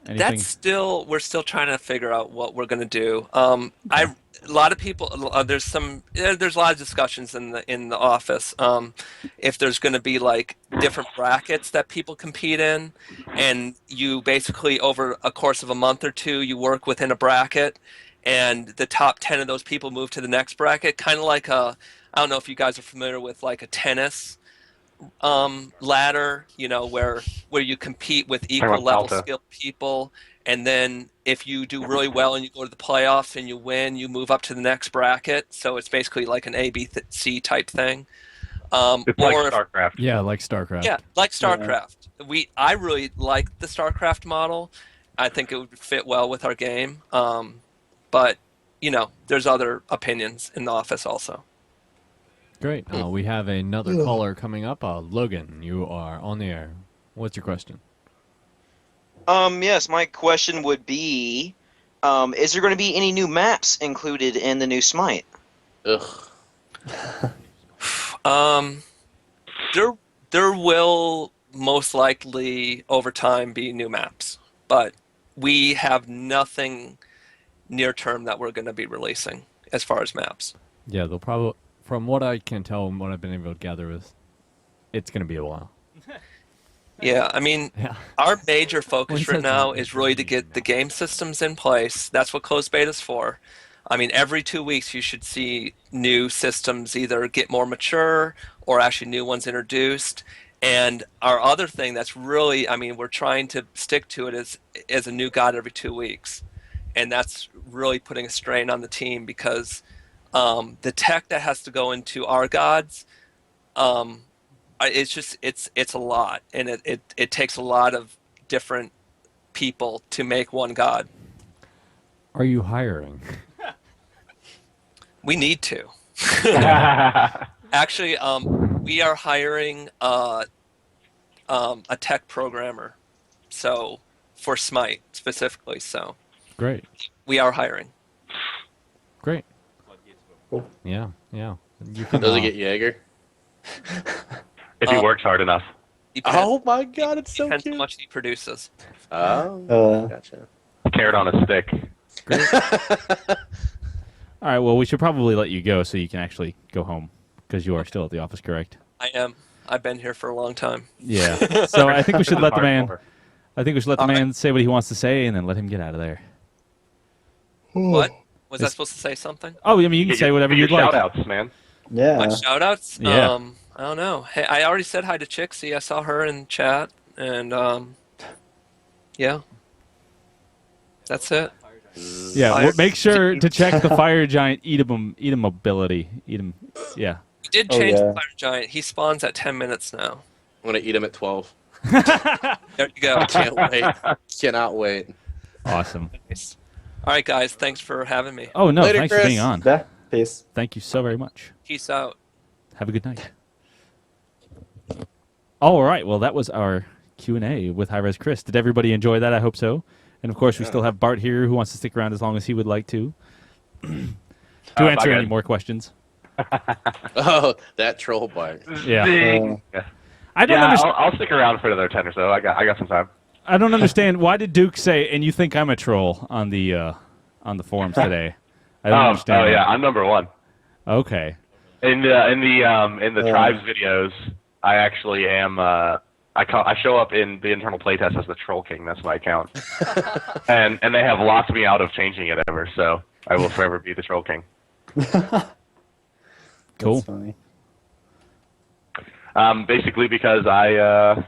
anything? We're still trying to figure out what we're going to do. A lot of people, there's a lot of discussions in the office. If there's going to be like different brackets that people compete in, and you basically over a course of a month or two, you work within a bracket, and the top 10 of those people move to the next bracket, kind of like I don't know if you guys are familiar with like a tennis ladder, where you compete with equal level skilled people, and then if you do really well and you go to the playoffs and you win, you move up to the next bracket. So it's basically like an A, B, C type thing. It's like StarCraft. Yeah, like StarCraft. Yeah, like StarCraft. I really like the StarCraft model. I think it would fit well with our game. But there's other opinions in the office also. Great. We have another caller coming up. Logan, you are on the air. What's your question? Yes, my question would be, is there going to be any new maps included in the new Smite? Ugh. There will most likely over time be new maps, but we have nothing near term that we're going to be releasing as far as maps. Yeah, they'll probably, from what I can tell and what I've been able to gather, is it's going to be a while. Yeah, I mean, our major focus right now is really to get the game systems in place. That's what closed beta is for. I mean, every 2 weeks you should see new systems either get more mature or actually new ones introduced. And our other thing that's really, I mean, we're trying to stick to it is a new god every 2 weeks. And that's really putting a strain on the team because the tech that has to go into our gods, it's a lot, and it takes a lot of different people to make one god. Are you hiring? We need to. Actually, we are hiring a tech programmer, so for Smite specifically. So great. We are hiring. Great. Cool. Yeah. You can, does he get Jaeger? If he works hard enough. Oh my God, it's so depends cute. how much he produces. Oh, gotcha. Carrot on a stick. Great. All right, well, we should probably let you go so you can actually go home because you are still at the office, correct? I am. I've been here for a long time. Yeah. So I think we should let the man. I think we should let the man say what he wants to say and then let him get out of there. What? Was I supposed to say something? Oh, I mean, you can say whatever you'd like. Shout-outs, man. Yeah. My shout-outs? Yeah. I don't know. Hey, I already said hi to Chixie. I saw her in chat, and yeah. That's it. Yeah, Fire make sure giant. to check the fire giant eat 'em ability. Eat 'em. Yeah. We did Oh, change yeah. the fire giant. He spawns at 10 minutes now. I'm gonna eat him at 12. There you go. Can't wait. Cannot wait. Awesome. Nice. All right, guys. Thanks for having me. Oh no, Later, thanks for Chris. being on. Yeah. Peace. Thank you so very much. Peace out. Have a good night. All right. Well, that was our Q&A with hi-rez Chris. Did everybody enjoy that? I hope so. And of course, we still have Bart here who wants to stick around as long as he would like to answer any more questions. Oh, that troll Bart. Yeah. Zing. I don't Yeah, understand. I'll stick around for another 10 or so. I got some time. I don't understand. Why did Duke say, "And you think I'm a troll" on the forums today? I don't understand. Oh that. yeah, I'm number one. Okay. In the tribes videos, I actually am. I show up in the internal playtest as the Troll King. That's my account, and they have locked me out of changing it ever. So I will forever be the Troll King. Cool. That's funny. Basically because I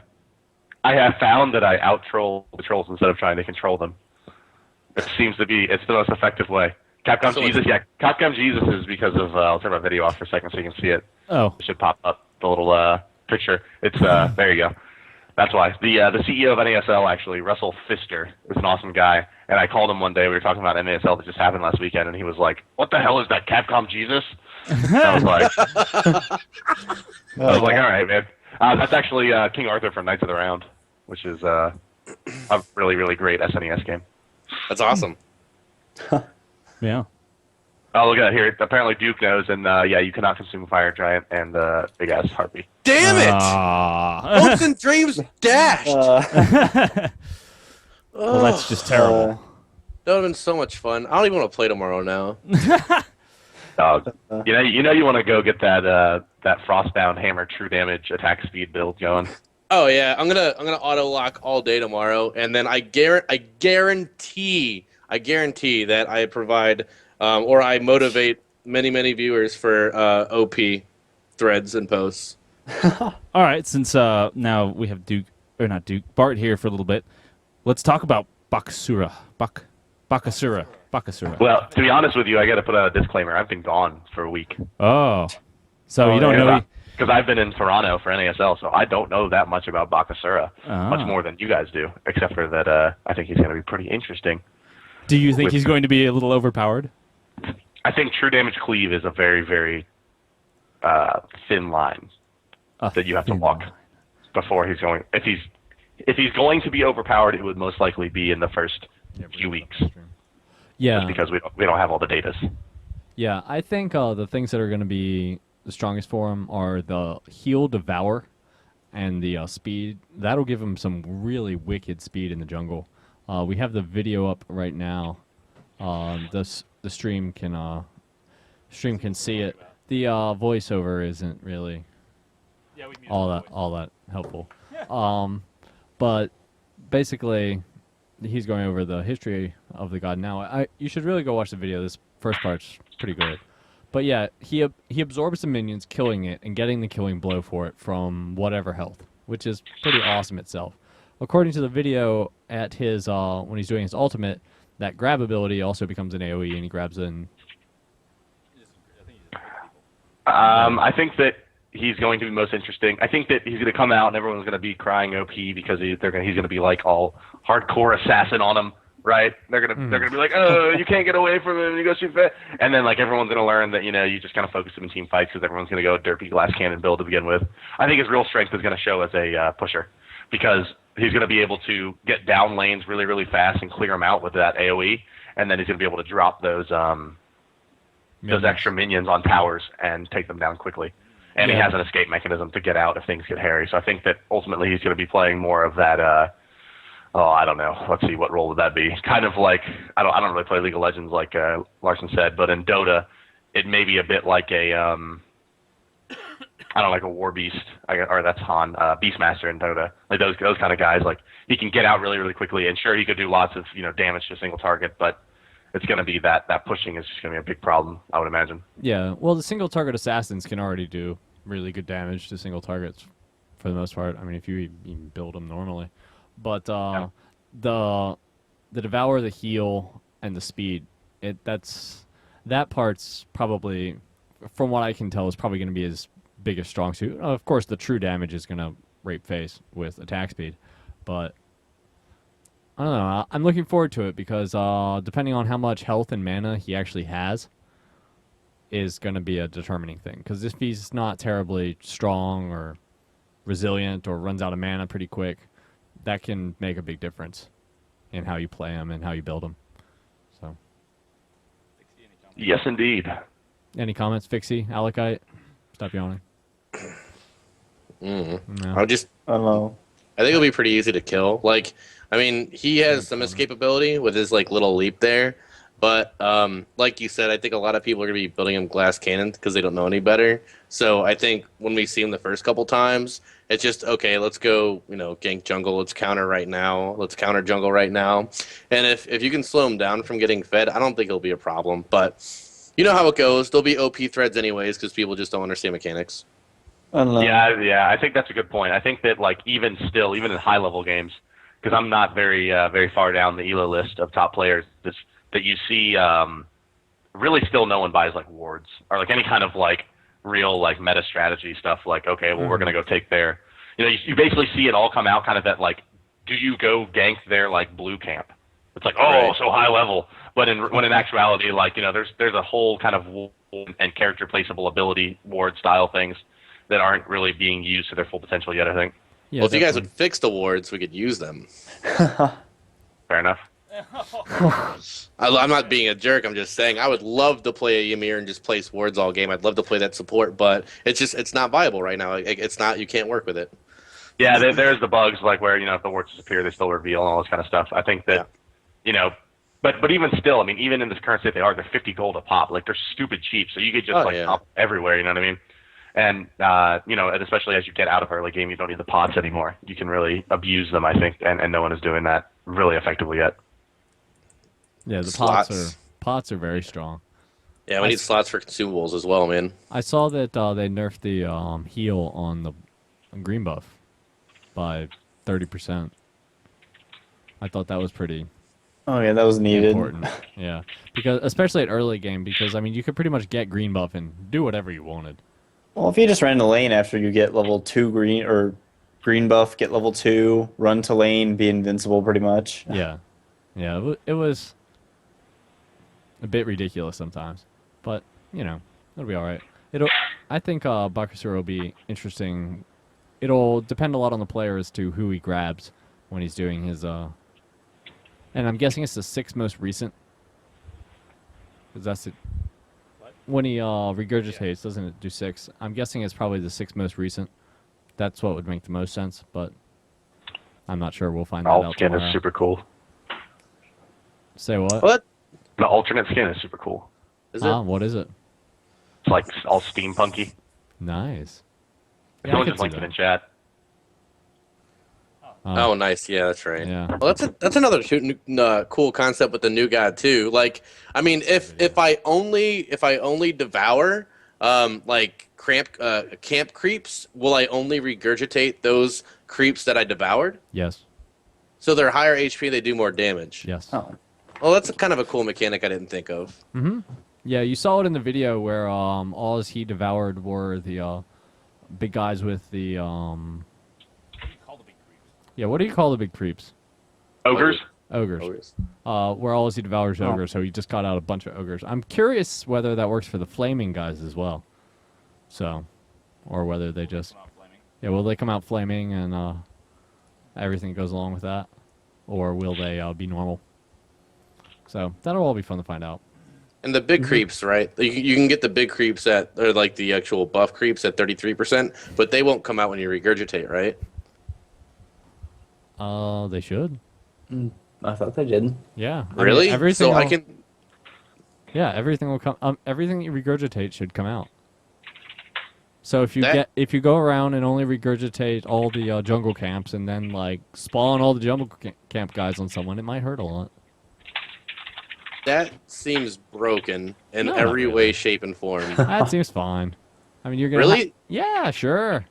have found that I out-troll the trolls instead of trying to control them. It seems to be it's the most effective way. Capcom Jesus, yeah. Capcom Jesus is because of I'll turn my video off for a second so you can see it. Oh. It should pop up the little picture. It's there you go. That's why. The CEO of NASL actually, Russell Pfister, is an awesome guy. And I called him one day. We were talking about NASL that just happened last weekend, and he was like, "What the hell is that Capcom Jesus?" I was like, all right, man. That's actually King Arthur from Knights of the Round, which is a really, really great SNES game. That's awesome. Yeah. Oh, look at that here. Apparently Duke knows, and yeah, you cannot consume Fire Giant and Big Ass Harpy. Damn it! Ah. Hopes and dreams dashed. Well, that's just terrible. That would have been so much fun. I don't even want to play tomorrow now. You know you want to go get that Frostbound Hammer True Damage attack speed build going. Oh yeah, I'm gonna auto lock all day tomorrow, and then I guarantee that I provide or I motivate many viewers for OP threads and posts. All right, since now we have Bart here for a little bit, let's talk about Bakasura. Bakasura. Well, to be honest with you, I got to put out a disclaimer. I've been gone for a week. Oh. So you don't know... Because I've been in Toronto for NASL, so I don't know that much about Bakasura, much more than you guys do, except for that I think he's going to be pretty interesting. Do you think he's going to be a little overpowered? I think True Damage Cleave is a very, very thin line that you have to walk before he's going... If he's going to be overpowered, it would most likely be in the first few weeks. Yeah. Just because we don't have all the datas. Yeah, I think the things that are going to be the strongest for him are the Heal Devour and the speed. That'll give him some really wicked speed in the jungle. We have the video up right now. The stream can see it. The voiceover isn't really all that helpful. But basically, he's going over the history of the god. Now, you should really go watch the video. This first part's pretty good. But yeah, he absorbs the minions, killing it, and getting the killing blow for it from whatever health, which is pretty awesome itself. According to the video, at his when he's doing his ultimate, that grab ability also becomes an AoE, and he grabs in. I think that he's going to be most interesting. I think that he's going to come out and everyone's going to be crying OP because he's going to be like all hardcore assassin on him, right? They're going to be like, oh, you can't get away from him. You go shoot fast. And then like everyone's going to learn that you just kind of focus him in team fights because everyone's going to go derpy glass cannon build to begin with. I think his real strength is going to show as a pusher because he's going to be able to get down lanes really, really fast and clear them out with that AoE, and then he's going to be able to drop those extra minions on towers and take them down quickly. And he has an escape mechanism to get out if things get hairy. So I think that ultimately he's going to be playing more of that. I don't know. Let's see, what role would that be? Kind of like I don't really play League of Legends like Larson said, but in Dota, it may be a bit like a like a War Beast, or that's Han, Beastmaster in Dota. Like those kind of guys. Like he can get out really, really quickly, and sure he could do lots of damage to a single target, but it's going to be that pushing is just going to be a big problem, I would imagine. Yeah, well, the single target assassins can already do really good damage to single targets for the most part. I mean, if you even build them normally. But the Devour, the Heal, and the Speed that part's probably, from what I can tell, is probably going to be his biggest strong suit. Of course, the true damage is going to rape face with attack speed, but I don't know. I'm looking forward to it because depending on how much health and mana he actually has is going to be a determining thing. Because if he's not terribly strong or resilient or runs out of mana pretty quick, that can make a big difference in how you play him and how you build him. So, Yes, indeed. any comments, Fixie, Alakite? Stop yawning. No. I don't know. I think it'll be pretty easy to kill. Like, I mean, he has some escapability with his like little leap there, but like you said, I think a lot of people are gonna be building him glass cannons because they don't know any better. So I think when we see him the first couple times, it's just okay. Let's go, gank jungle. Let's counter right now. Let's counter jungle right now. And if you can slow him down from getting fed, I don't think it'll be a problem. But you know how it goes. There'll be OP threads anyways because people just don't understand mechanics. Yeah, I think that's a good point. I think that like even in high level games, because I'm not very far down the ELO list of top players, that you see really still no one buys like wards or like any kind of like real like meta strategy stuff. Like okay, well we're gonna go take their, you basically see it all come out kind of at like, do you go gank their like blue camp? It's like so high level, but when in actuality like there's a whole kind of ward and character placeable ability ward style things that aren't really being used to their full potential yet, I think. Yeah, well, if you guys would fix the wards, we could use them. Fair enough. I'm not being a jerk. I'm just saying I would love to play a Ymir and just place wards all game. I'd love to play that support, but it's not viable right now. It's not. You can't work with it. Yeah, there's the bugs like where if the wards disappear, they still reveal and all this kind of stuff. I think that but even still, I mean, even in this current state, they're 50 gold a pop. Like they're stupid cheap, so you could just pop everywhere. You know what I mean? And, and especially as you get out of early game, you don't need the pots anymore. You can really abuse them, I think, and no one is doing that really effectively yet. Yeah, the pots are very strong. Yeah, we need slots for consumables as well, man. I saw that they nerfed the heal on green buff by 30%. I thought that was pretty Oh yeah, that was needed. important. Yeah, because especially at early game, because I mean you could pretty much get green buff and do whatever you wanted. Well, if you just ran the lane after you get level 2 green buff, get level 2, run to lane, be invincible pretty much. Yeah, it was a bit ridiculous sometimes, but it'll be all right. I think Bakasura will be interesting. It'll depend a lot on the player as to who he grabs when he's doing his and I'm guessing it's the 6th most recent, because that's it. When he regurgitates, doesn't it do 6? I'm guessing it's probably the 6th most recent. That's what would make the most sense, but I'm not sure. We'll find that out Alt skin tomorrow. is super cool. Say what? What? The alternate skin is super cool. Is it? What is it? It's like all steampunky. Nice. Yeah, I Someone could just see linked it that. in chat. Oh, nice. Yeah, that's right. Yeah. Well, that's another cool concept with the new god too. Like, I mean, if I only devour like camp creeps, will I only regurgitate those creeps that I devoured? Yes. So they're higher HP, they do more damage. Yes. Oh. Well, that's kind of a cool mechanic I didn't think of. Mm-hmm. Yeah, you saw it in the video where all he devoured were the big guys with the Yeah, what do you call the big creeps? Ogres? Ogres. Where all he devours ogres, so he just got out a bunch of ogres. I'm curious whether that works for the flaming guys as well. So, or whether they just will they come out flaming and everything goes along with that, or will they be normal? So that'll all be fun to find out. And the big creeps, right? You can get the big creeps or like the actual buff creeps at 33%, but they won't come out when you regurgitate, right? They should. I thought they did. Yeah. Really? Everything. So I can. Yeah, everything will come. Everything you regurgitate should come out. So if you go around and only regurgitate all the jungle camps and then like spawn all the jungle camp guys on someone, it might hurt a lot. That seems broken in No, every not way, really. shape, and form. That seems fine. I mean, you're gonna Really? Yeah, sure.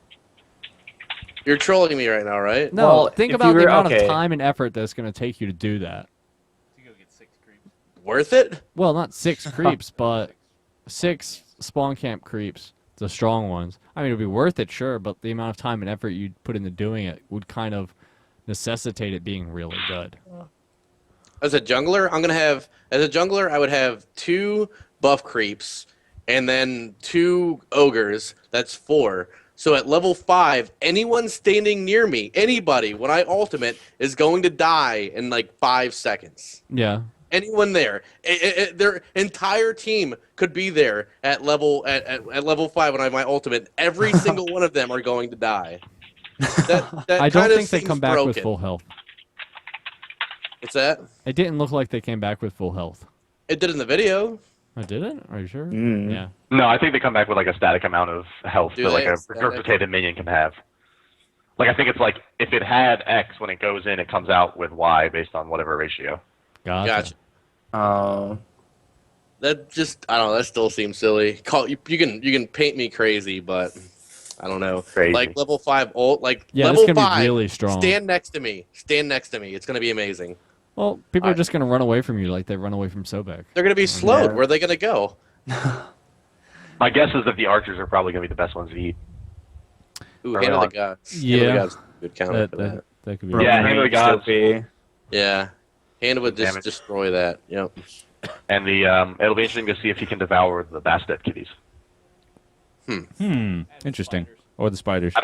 You're trolling me right now, right? No, Well, think if about you the were- amount okay. of time and effort that's going to take you to do that. worth it? Well, not 6 creeps, but 6 spawn camp creeps, the strong ones. I mean, it would be worth it, sure, but the amount of time and effort you'd put into doing it would kind of necessitate it being really good. As a jungler, I would have 2 buff creeps and then 2 ogres. That's 4. So at level 5, anyone standing near me, anybody, when I ultimate, is going to die in like 5 seconds. Yeah. Anyone there, their entire team could be there at level 5 when I have my ultimate. Every single one of them are going to die. That I don't kind of think they seems come back with broken. full health. What's that? It didn't look like they came back with full health. It did in the video. Oh, did it? Are you sure? Mm. Yeah. No, I think they come back with like a static amount of health Do that like they? a regurgitated minion can have. Like I think it's like if it had X when it goes in, it comes out with Y based on whatever ratio. Gotcha. That just I don't know. That still seems silly. You can paint me crazy, but I don't know. Crazy. Like level 5 ult, like Yeah, level this can 5. be really strong. Stand next to me. It's gonna be amazing. Well, people are just going to run away from you like they run away from Sobek. They're gonna be slowed. Yeah. Where are they gonna go? My guess is that the archers are probably going to be the best ones to eat. Ooh, Early Hand of the on. Gods. Yeah. Hand of the Gods. Good counter That, for that. that could be. Broken Yeah, Hand of the Range, Gods. OP. Yeah. Hand would just Damage. destroy that. Yep. And the it'll be interesting to see if he can devour the Bastet kitties. Interesting. Or the spiders. I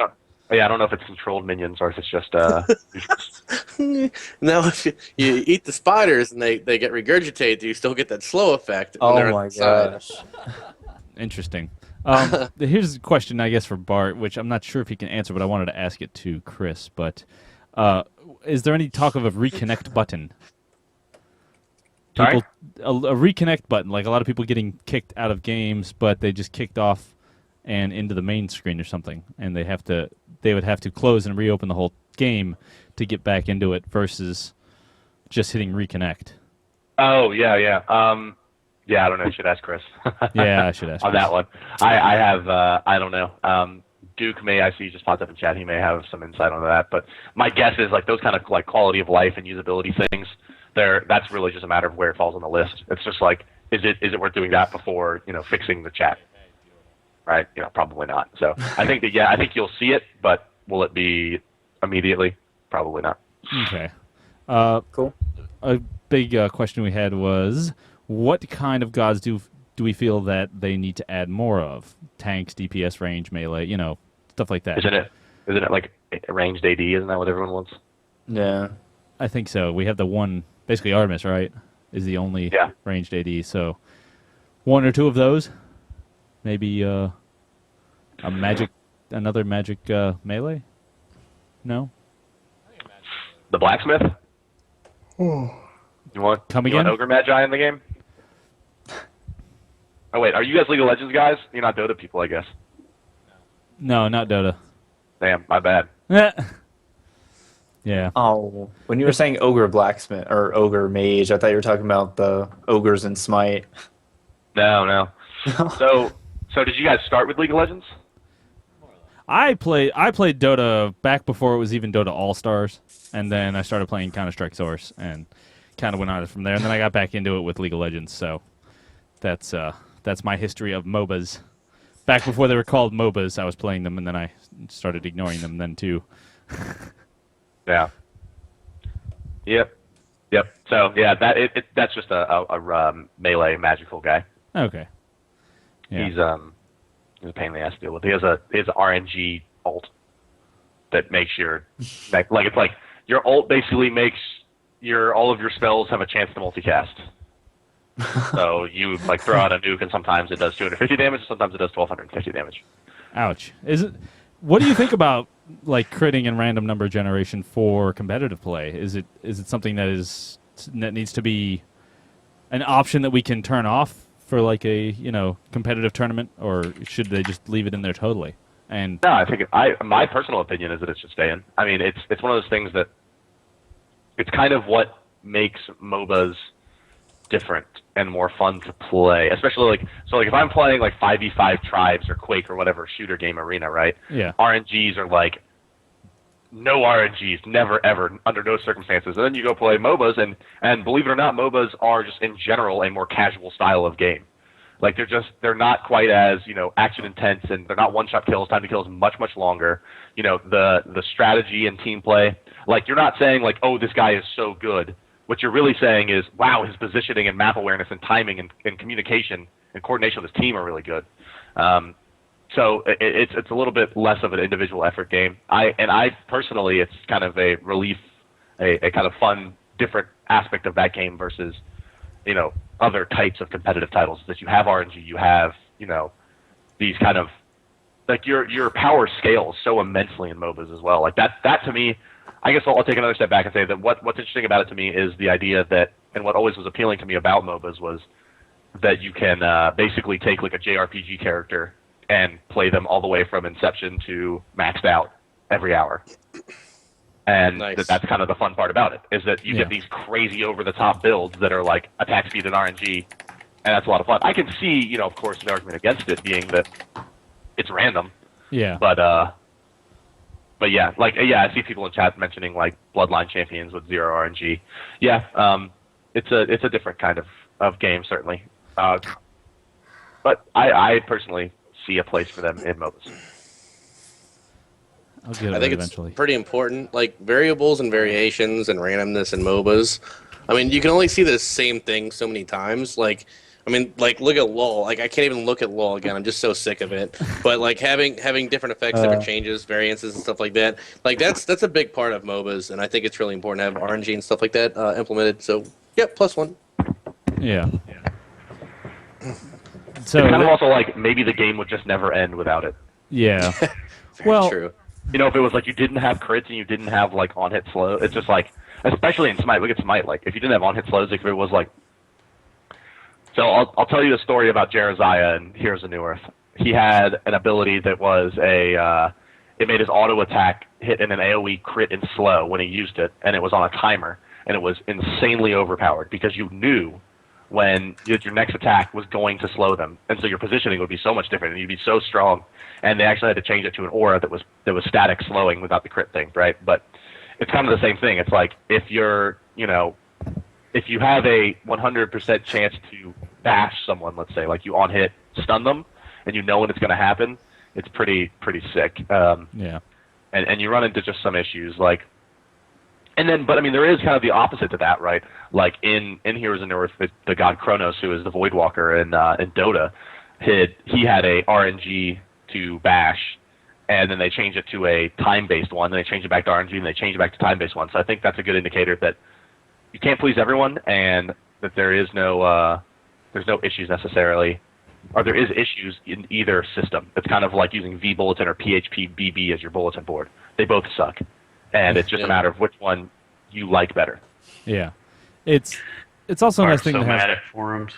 don't know if it's controlled minions or if it's just Now, if you eat the spiders and they get regurgitated, you still get that slow effect. when Oh they're my inside. gosh. Interesting. Here's a question, I guess, for Bart, which I'm not sure if he can answer, but I wanted to ask it to Chris. But is there any talk of a reconnect button? Sorry? A reconnect button, like a lot of people getting kicked out of games, but they just kicked off and into the main screen or something, and they would have to close and reopen the whole game to get back into it versus just hitting reconnect. Oh yeah. Yeah, I don't know. You should ask Chris. Yeah, I should ask on Chris. that one. I have I don't know. Duke I see just popped up in chat. He may have some insight on that, but my guess is like those kind of like quality of life and usability things. That's really just a matter of where it falls on the list. It's just like is it worth doing that before fixing the chat? Right? Probably not. So I think I think you'll see it, but will it be immediately? Probably not. Okay. Cool. A big question we had was, what kind of gods do we feel that they need to add more of? Tanks, DPS, range, melee, stuff like that. Isn't it like ranged AD? Isn't that what everyone wants? Yeah. I think so. We have the one, basically Artemis, right? Is the only ranged AD. So 1 or 2 of those. Maybe another magic melee? No? The blacksmith? You want again? Ogre Magi in the game? Oh wait, are you guys League of Legends guys? You're not Dota people, I guess. No, not Dota. Damn, my bad. Yeah. Oh, when you were saying ogre blacksmith or ogre mage, I thought you were talking about the ogres in Smite. No. So did you guys start with League of Legends? I played Dota back before it was even Dota All-Stars, and then I started playing Counter-Strike Source, and kind of went on from there, and then I got back into it with League of Legends, so that's my history of MOBAs. Back before they were called MOBAs, I was playing them, and then I started ignoring them then too. Yeah. Yep. So yeah, that's just a melee magical guy. Okay. Yeah. He's a pain in the ass to deal with. He has a RNG ult that makes like it's like your ult basically makes all of your spells have a chance to multicast. So you like throw out a nuke and sometimes it does 250 damage, and sometimes it does 1250 damage. Ouch. What do you think about like critting and random number generation for competitive play? Is it something that needs to be an option that we can turn off for like a competitive tournament, or should they just leave it in there totally? And no, I think my personal opinion is that it should stay in. I mean, it's one of those things that it's kind of what makes MOBAs different and more fun to play, especially like if I'm playing like 5v5 Tribes or Quake or whatever shooter game arena, right? Yeah. RNGs are like no RNGs, never ever, under no circumstances. And then you go play MOBAs, and believe it or not, MOBAs are just in general a more casual style of game. Like they're not quite as, action intense, and they're not one-shot kills. Time to kill is much, much longer. The strategy and team play. Like, you're not saying like, oh, this guy is so good. What you're really saying is, wow, his positioning and map awareness and timing and communication and coordination with his team are really good. So it's a little bit less of an individual effort game. I personally, it's kind of a relief, a kind of fun, different aspect of that game versus, other types of competitive titles that you have RNG, you have, these kind of, like your power scales so immensely in MOBAs as well. Like that to me, I guess I'll take another step back and say that what's interesting about it to me is the idea that, and what always was appealing to me about MOBAs was that you can basically take like a JRPG character and play them all the way from inception to maxed out every hour. And Nice. that's kind of the fun part about it, is that you get these crazy over-the-top builds that are like attack speed and RNG, and that's a lot of fun. I can see, of course, an argument against it being that it's random. Yeah. But yeah, I see people in chat mentioning like Bloodline champions with 0 RNG. Yeah, it's a different kind of game, certainly. But I personally see a place for them in MOBAs. I'll get it I think eventually. it's pretty important, like variables and variations and randomness in MOBAs. I mean, you can only see the same thing so many times. Like, look at LoL. Like, I can't even look at LoL again. I'm just so sick of it. But like having different effects, different changes, variances, and stuff like that. Like that's a big part of MOBAs, and I think it's really important to have RNG and stuff like that implemented. So, yep, +1. Yeah. So It's kind of also like maybe the game would just never end without it. yeah. Very Well, true. If it was like you didn't have crits and you didn't have like on-hit slow, it's just like, especially in Smite, look at Smite, like if you didn't have on-hit slows, if it was like, so I'll tell you a story about Jeraziah in Heroes of New Earth. He had an ability that was it made his auto attack hit in an AoE crit in slow when he used it, and it was on a timer, and it was insanely overpowered because you knew when your next attack was going to slow them, and so your positioning would be so much different, and you'd be so strong. And they actually had to change it to an aura that was static slowing without the crit thing, right? But it's kind of the same thing. It's like if you're, if you have a 100% chance to bash someone, let's say, like you on hit stun them, and you know when it's going to happen, it's pretty sick. yeah. And you run into just some issues like. But I mean, there is kind of the opposite to that, right? Like in Heroes of New Earth, the god Kronos, who is the Voidwalker in Dota, he had a RNG to bash, and then they changed it to a time-based one, then they changed it back to RNG, and they changed it back to time-based one. So I think that's a good indicator that you can't please everyone, and that there's no issues necessarily, or there is issues in either system. It's kind of like using vBulletin or PHP-BB as your bulletin board. They both suck, and it's just a matter of which one you like better. Yeah. It's also a nice thing so to have. mad at forums.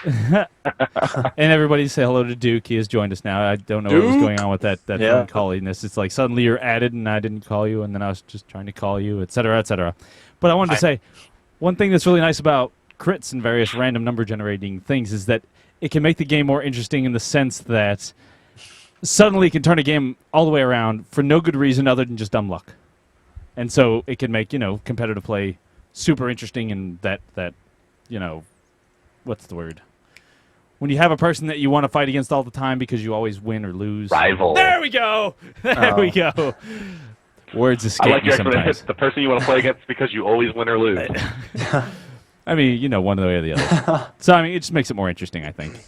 And everybody say hello to Duke. He has joined us now. I don't know what was going on with that uncalliness. It's like suddenly you're added and I didn't call you, and then I was just trying to call you, et cetera, et cetera. But I wanted to say one thing that's really nice about crits and various random number generating things is that it can make the game more interesting in the sense that suddenly it can turn a game all the way around for no good reason other than just dumb luck. And so it can make, competitive play super interesting, and that what's the word? When you have a person that you want to fight against all the time because you always win or lose. Rival. There we go. There we go. Words I escape like me your sometimes. explanation. The person you want to play against because you always win or lose. I mean, one way or the other. So, I mean, it just makes it more interesting, I think.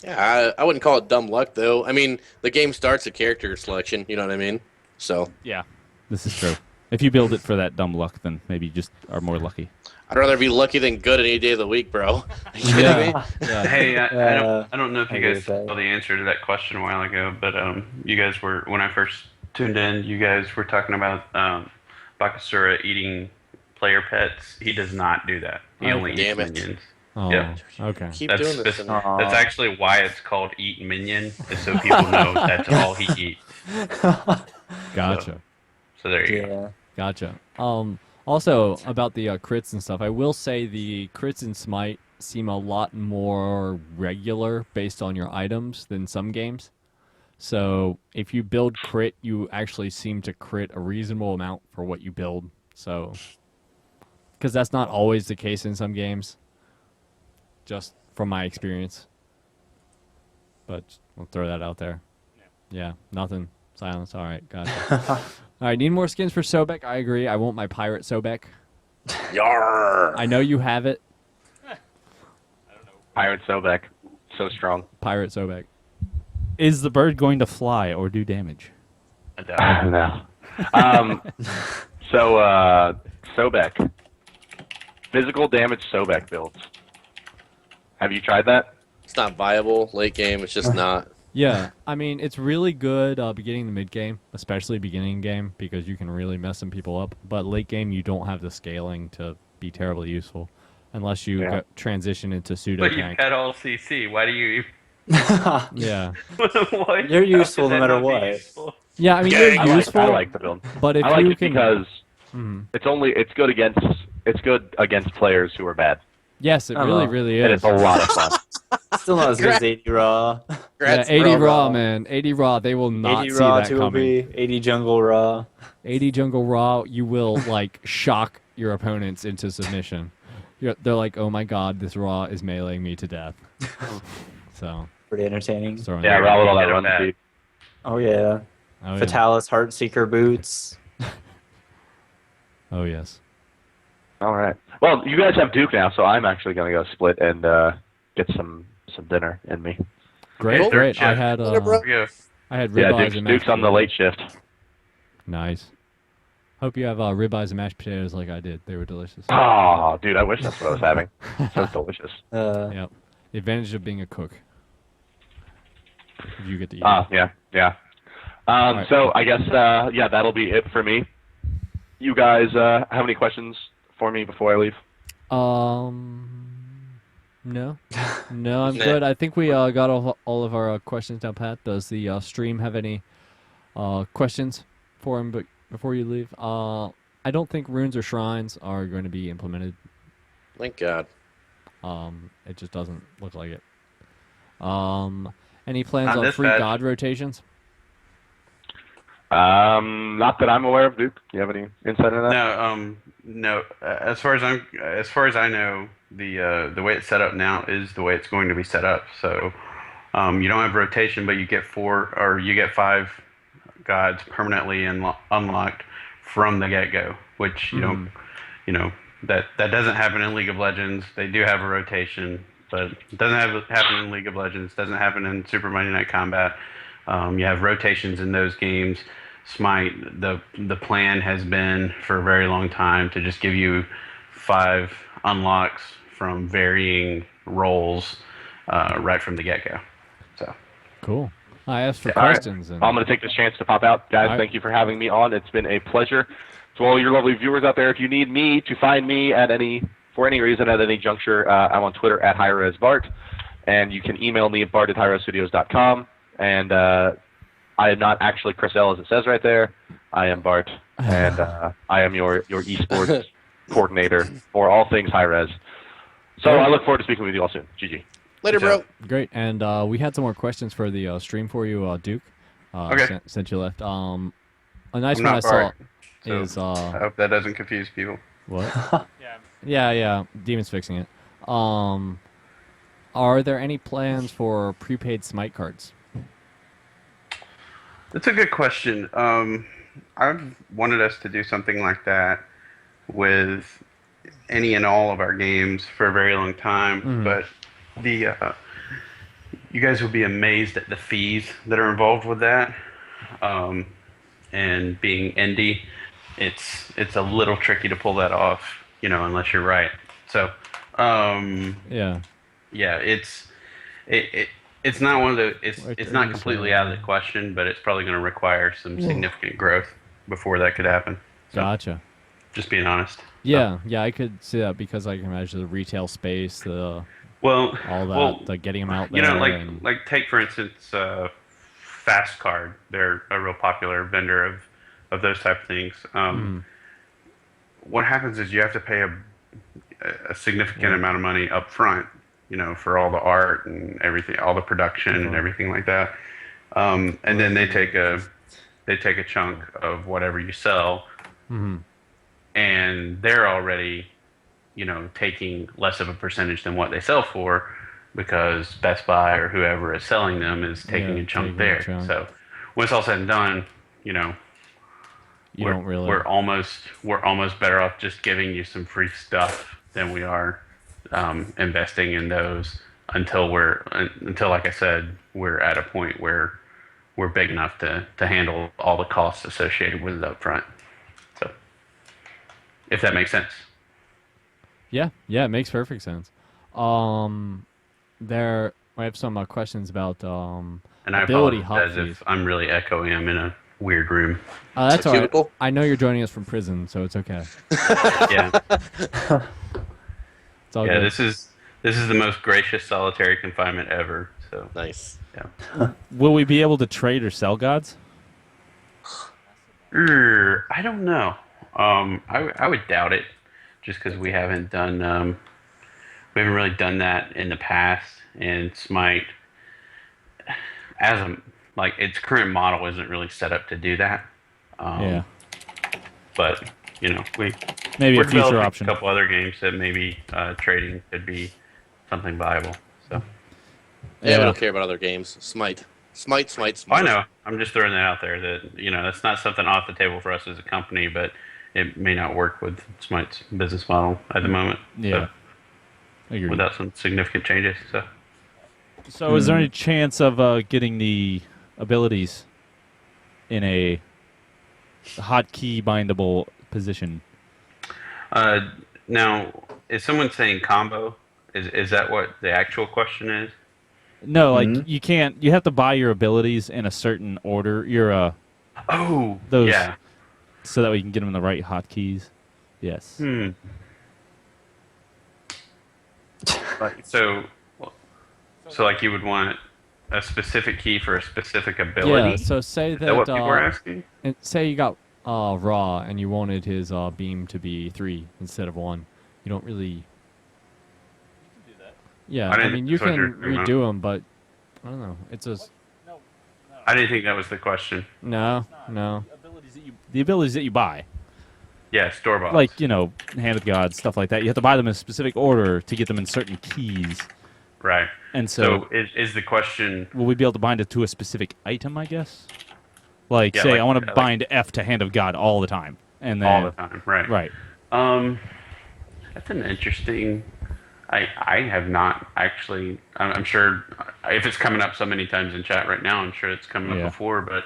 Yeah, I wouldn't call it dumb luck, though. I mean, the game starts at character selection, you know what I mean? So, Yeah, this is true. If you build it for that dumb luck, then maybe you just are more lucky. I'd rather be lucky than good any day of the week, bro. You kidding me? Hey, I don't know if I you agree guys with that. saw the answer to that question a while ago, but you guys were, when I first tuned in, you guys were talking about Bakasura eating player pets. He does not do that. He only eats damn it. minions. Oh, Yeah. okay. Keep doing this. And That's actually why it's called Eat Minion, is so people know that's all he eats. Gotcha. So there you go. Yeah. Gotcha. Also, about the crits and stuff, I will say the crits in Smite seem a lot more regular based on your items than some games. So if you build crit, you actually seem to crit a reasonable amount for what you build. So, because that's not always the case in some games, just from my experience. But we'll throw that out there. Yeah, nothing. Silence. All right, gotcha. All right, need more skins for Sobek. I agree. I want my pirate Sobek. Yarr! I know you have it. Pirate Sobek. So strong. Pirate Sobek. Is the bird going to fly or do damage? No. Sobek. Physical damage Sobek builds. Have you tried that? It's not viable late game. It's just not. Yeah, I mean, it's really good beginning to mid game, especially beginning game, because you can really mess some people up. But late game, you don't have the scaling to be terribly useful, unless you transition into pseudo But you tank. pet all CC. Why do you? Yeah. Why- You're useful how no could matter that not be what. useful? Yeah, I mean, you're useful. I like the build. But if I like you it can, because Mhm. it's good against players who are bad. Yes, it really, really And is. it's a lot of fun. Still not as good as 80 raw. Yeah, Congrats, 80 bro. raw, man. 80 raw. They will not 80 see raw, that 2 coming. OB, 80 jungle raw. 80 jungle raw, you will like shock your opponents into submission. They're like, oh my god, this raw is meleeing me to death. So, Pretty entertaining. throwing Yeah, that raw out. with all that Get it run back. speed. Oh yeah. Oh, yeah. Fatalis Heartseeker boots. Oh yes. All right. Well, you guys have Duke now, so I'm actually going to go split and get some dinner in me. Great, Third great. I shift. had Later, bro. Yeah. I had Yeah, ribeyes and mashed Duke's on the potatoes. late shift. Nice. Hope you have ribeyes and mashed potatoes like I did. They were delicious. Oh, dude, I wish that's what I was having. So delicious. Yep. The advantage of being a cook. You get to eat. Yeah. right. So I guess, that'll be it for me. You guys have any questions for me before I leave? No. No, I'm Nah. good. I think we got all of our questions down pat. Does the stream have any questions for him before you leave? I don't think runes or shrines are going to be implemented. Thank God. It just doesn't look like it. Any plans Not on this free patch. god rotations? Not that I'm aware of, Duke. Do you have any insight into that? No. As far as I know, the way it's set up now is the way it's going to be set up. So, you don't have rotation, but you get 5 gods permanently unlocked from the get-go, which that doesn't happen in League of Legends. They do have a rotation, but it doesn't happen in League of Legends. Doesn't happen in Super Monday Night Combat. You have rotations in those games. Smite, the plan has been for a very long time to just give you 5 unlocks from varying roles right from the get-go. So Cool. I asked for All right. questions. And I'm going to take this chance to pop out. Guys, All right. thank you for having me on. It's been a pleasure. To all your lovely viewers out there, if you need me to find me for any reason at any juncture, I'm on Twitter at hi-rez Bart, and you can email me at bart@hi-rezstudios.com. And I am not actually ChrisL as it says right there. I am Bart, and I am your esports coordinator for all things hi-rez. So I look forward to speaking with you all soon. GG. Later, bro. Great. And we had some more questions for the stream for you, Duke. Okay. Since you left. A nice I'm one I not saw Bart, so is I hope that doesn't confuse people. what? Yeah. Demon's fixing it. Are there any plans for prepaid Smite cards? That's a good question. I've wanted us to do something like that with any and all of our games for a very long time, but you guys will be amazed at the fees that are involved with that. And being indie, it's a little tricky to pull that off, unless you're right. So, Yeah. it's not one of the it's Right it's there, not you completely said. out of the question, but it's probably going to require some significant growth before that could happen. So, Gotcha. just being honest. Yeah, I could see that because I can imagine the retail space, all Well, that, the getting them out there. and- like take for instance, Fast Card. They're a real popular vendor of those type of things. What happens is you have to pay a significant amount of money up front, for all the art and everything, all the production and everything like that. And then they take a chunk of whatever you sell, and they're already, taking less of a percentage than what they sell for, because Best Buy or whoever is selling them is taking a chunk there. So when it's all said and done, we're almost better off just giving you some free stuff than we are investing in those until like I said, we're at a point where we're big enough to handle all the costs associated with it up front. So, if that makes sense. Yeah, it makes perfect sense. I have some questions about and I ability apologize hotkeys. if I'm really echoing. I'm in a weird room. That's all right. I know you're joining us from prison, so it's okay. Yeah. It's all yeah. good. This is the most gracious solitary confinement ever. So nice. Yeah. Will we be able to trade or sell gods? I don't know. I would doubt it, just because we haven't really done that in the past, and Smite, its current model isn't really set up to do that. Yeah. But we're maybe a future developing option. A couple other games that maybe trading could be something viable. So. Yeah, we don't care about other games. Smite. I know. I'm just throwing that out there. That that's not something off the table for us as a company, but it may not work with Smite's business model at the moment. Yeah. So, without some significant changes. So is there any chance of getting the abilities in a hotkey bindable position? Now, is someone saying combo? Is that what the actual question is? No, like you can't. You have to buy your abilities in a certain order. Yeah. So that we can get them in the right hotkeys. Yes. So like you would want a specific key for a specific ability? Yeah, so say that, is that what people are asking? Say you got Raw and you wanted his beam to be 3 instead of 1. You don't really... You can do that. Yeah, I mean, you can redo them, but I don't know. It's just... I didn't think that was the question. No. The abilities that you buy. Yeah, store-bought. Like, Hand of God, stuff like that. You have to buy them in a specific order to get them in certain keys. Right. And so is the question... Will we be able to bind it to a specific item, I guess? Like, I want to bind F to Hand of God all the time. And then, all the time, right. Right. That's an interesting... I have not actually... I'm sure if it's coming up so many times in chat right now, I'm sure it's coming up before, but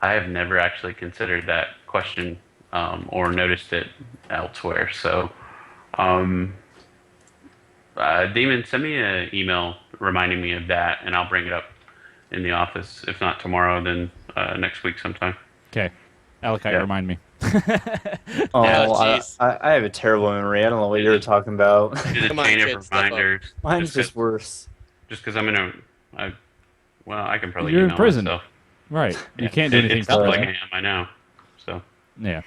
I have never actually considered that question or noticed it elsewhere. So, Demon, send me an email reminding me of that, and I'll bring it up in the office. If not tomorrow, then next week sometime. Okay. Alakite, remind me. I have a terrible memory. I don't know what you were talking about. Do the chain of reminders. Mine's just worse. Just because I'm in a... Well, I can probably You're email in prison. myself. Right. You can't do anything. It's like I am, I know. So. Yeah.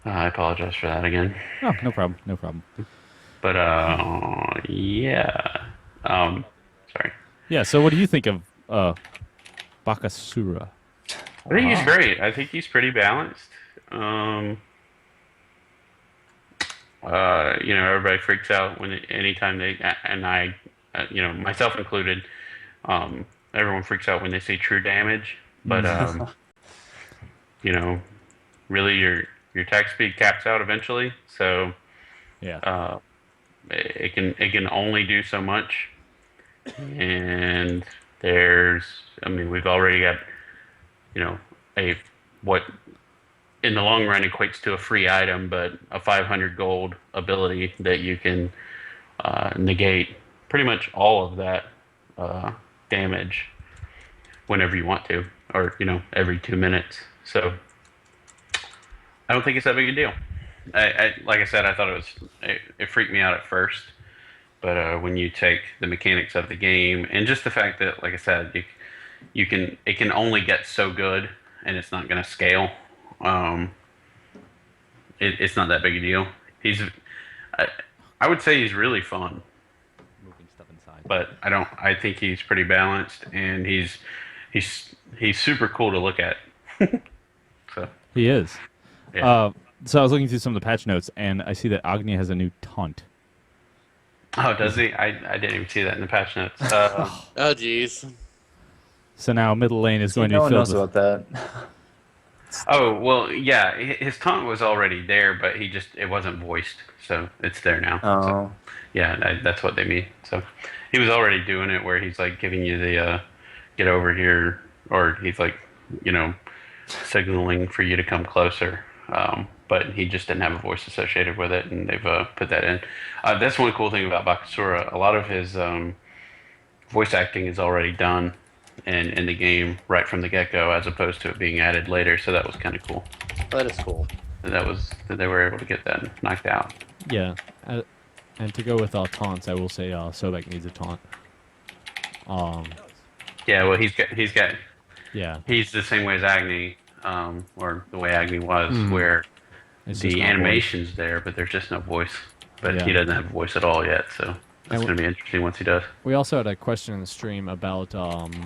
I apologize for that again. Oh, no problem. No problem. But, yeah. Sorry. Yeah, so what do you think of Bakasura? I think he's great. I think he's pretty balanced. Everybody freaks out anytime they, and I, myself included, everyone freaks out when they see true damage. But, really your attack speed caps out eventually. So, yeah, it can only do so much. And we've already got, what in the long run equates to a free item, but a 500 gold ability that you can negate pretty much all of that damage whenever you want to, or every 2 minutes. So I don't think it's that big a deal. Like I said, I thought it freaked me out at first, but when you take the mechanics of the game and just the fact that, like I said, it can only get so good, and it's not going to scale. It's not that big a deal. I would say he's really fun. Moving stuff inside. But I think he's pretty balanced, and he's he's super cool to look at. So He is. yeah. So I was looking through some of the patch notes, and I see that Agni has a new taunt. Oh, does he? I didn't even see that in the patch notes. Oh, jeez. So now middle lane is See, going to no be one filled knows with... about that. Oh well, yeah. His taunt was already there, but it wasn't voiced, so it's there now. So, Oh, yeah, that's what they mean. So he was already doing it, where he's like giving you the get over here, or he's like, signaling for you to come closer. But he just didn't have a voice associated with it, and they've put that in. That's one cool thing about Bakasura. A lot of his voice acting is already done in the game right from the get-go, as opposed to it being added later. So that was kind of cool. That is cool. That they were able to get that knocked out. Yeah. And to go with taunts, I will say Sobek needs a taunt. Yeah, well, he's Yeah. he's the same way as Agni, or the way Agni was, Mhm. where It's just the not animation's there, but there's just no voice. But Yeah. he doesn't have a voice at all yet, so that's And going to be interesting once he does. We also had a question in the stream about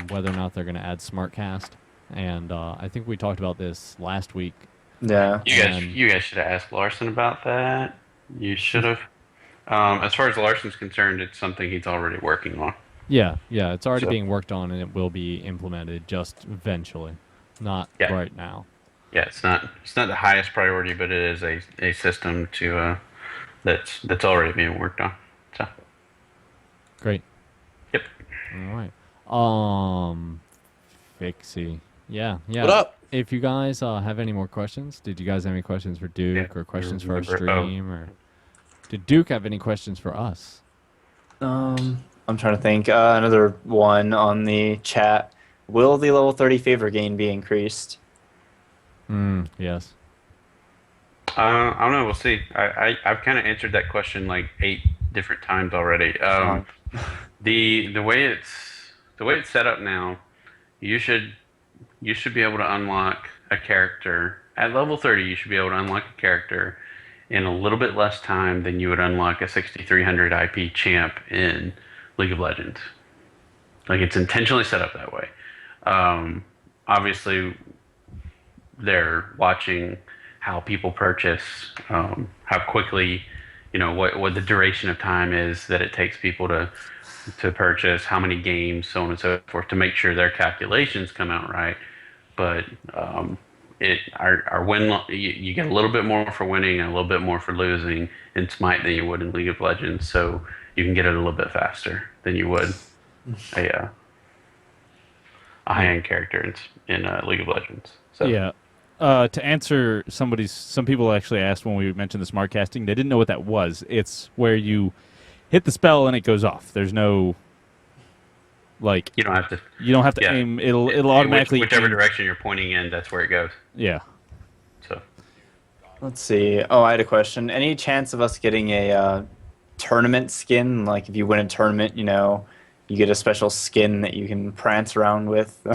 whether or not they're going to add SmartCast, and I think we talked about this last week. yeah. You guys should have asked Larson about that. You should have. As far as Larson's concerned, it's something he's already working on. Yeah, it's already So- being worked on, and it will be implemented just eventually, not Yeah. right now. Yeah, it's not the highest priority, but it is a system to that's already being worked on. So Great. yep. All right. Fixie. Yeah. What up? If you guys have any more questions, did you guys have any questions for Duke Yeah, or questions we for our remember- stream, or did Duke have any questions for us? I'm trying to think. Another one on the chat. Will the level 30 favor gain be increased? Yes. I don't know. We'll see. I've kind of answered that question like 8 different times already. The way it's set up now, you should be able to unlock a character at level 30. You should be able to unlock a character in a little bit less time than you would unlock a 6300 IP champ in League of Legends. Like, it's intentionally set up that way. Obviously, they're watching how people purchase, how quickly, what the duration of time is that it takes people to purchase, how many games, so on and so forth, to make sure their calculations come out right. But our win, you get a little bit more for winning and a little bit more for losing in Smite than you would in League of Legends. So you can get it a little bit faster than you would a high-end character in League of Legends. So. Yeah. To answer some people actually asked when we mentioned the smart casting, they didn't know what that was. It's where you hit the spell and it goes off. There's no, like, you don't have to yeah. aim. It'll automatically whichever aim. direction you're pointing in, that's where it goes. Yeah. So Let's see. Oh, I had a question. Any chance of us getting a tournament skin? Like, if you win a tournament, you get a special skin that you can prance around with.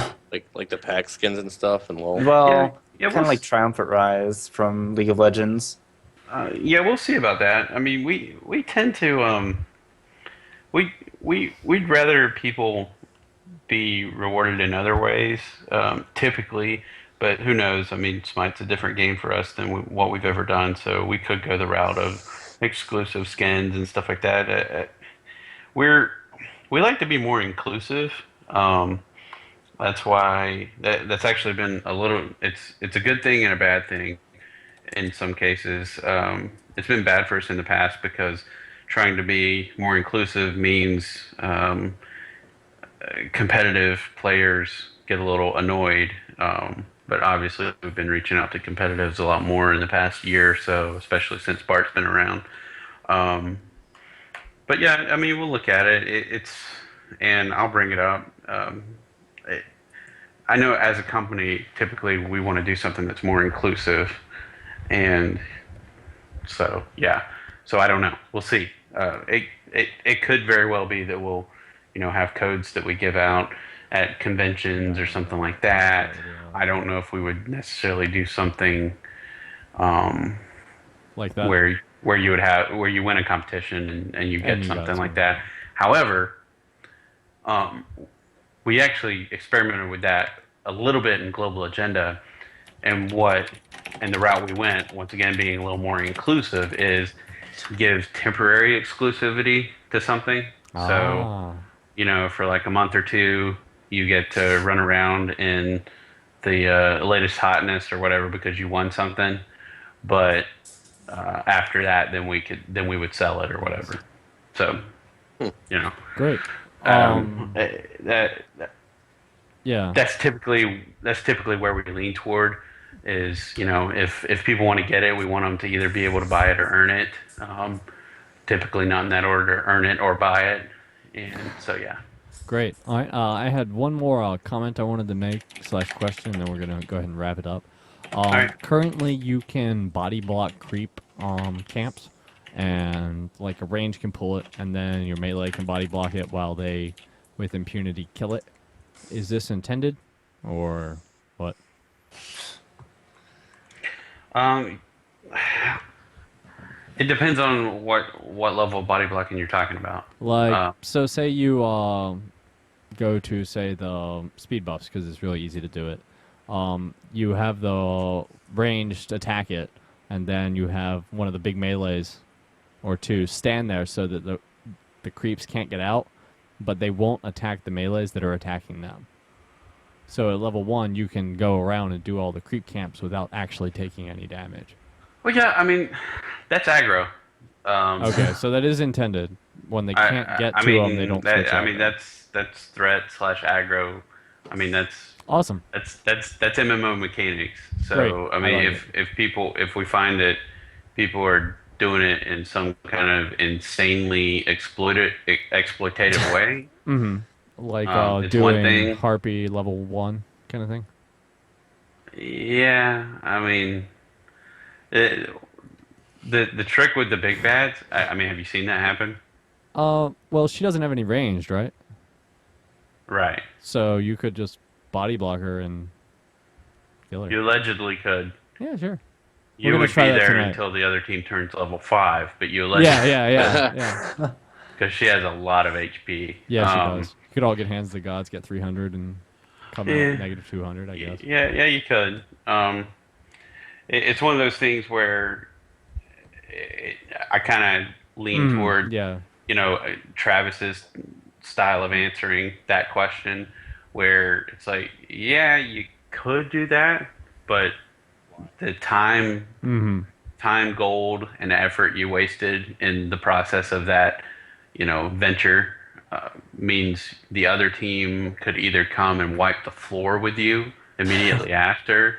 Like the pack skins and stuff, and well, yeah, kind of like Triumphant Rise from League of Legends. yeah, we'll see about that. I mean, we tend to we'd rather people be rewarded in other ways, typically. But who knows? I mean, Smite's a different game for us than what we've ever done, so we could go the route of exclusive skins and stuff like that. We like to be more inclusive. That's why that's actually been a little. It's a good thing and a bad thing in some cases. It's been bad for us in the past because trying to be more inclusive means competitive players get a little annoyed. But obviously, we've been reaching out to competitives a lot more in the past year or so, especially since Bart's been around. But yeah, I mean, we'll look at it. And I'll bring it up. I know as a company, typically we want to do something that's more inclusive, and so yeah. So I don't know. We'll see. It could very well be that we'll, have codes that we give out at conventions or something like that. I don't know if we would necessarily do something Like that. where you win a competition and you get you got something like something. that. However, we actually experimented with that a little bit in Global Agenda, and the route we went, once again being a little more inclusive, is give temporary exclusivity to something. So, Ah. for like a month or two, you get to run around in the latest hotness or whatever because you won something. But after that, then we would sell it or whatever. So, Great. that Yeah. that's typically where we lean toward is, if people want to get it, we want them to either be able to buy it or earn it. Typically not in that order: earn it or buy it. And so yeah. Great. All right. I had one more comment I wanted to make / question, and then we're gonna go ahead and wrap it up. right. Currently, you can body block creep camps, and like a range can pull it, and then your melee can body block it while they, with impunity, kill it. Is this intended, or what? It depends on what level of body blocking you're talking about. Like, so say you go to, say, the speed buffs, because it's really easy to do it. You have the ranged attack it, and then you have one of the big melees or two stand there so that the creeps can't get out, but they won't attack the melees that are attacking them. So at level 1, you can go around and do all the creep camps without actually taking any damage. Well, yeah, I mean, that's aggro. Okay, so that is intended. When they can't get to them, they don't switch out. That's threat / aggro. I mean, that's awesome. That's MMO mechanics. So Great. I mean, if we find that people are doing it in some kind of insanely exploitative way, Mm-hmm. Like it's one doing thing. Harpy level 1 kind of thing. Yeah, I mean, the trick with the big bads. I mean, have you seen that happen? Well, she doesn't have any ranged, right? Right. So you could just body block her and kill her. You allegedly could. Yeah, sure. You would be there until the other team turns level 5, but you allegedly. Yeah. Because she has a lot of HP. Yeah, she does. You could all get Hands of the Gods, get 300, and come out negative 200, I guess. Yeah, you could. It's one of those things where I kind of lean toward, Travis's style of answering that question, where it's like, yeah, you could do that, but the time, gold, and the effort you wasted in the process of that, venture means the other team could either come and wipe the floor with you immediately after,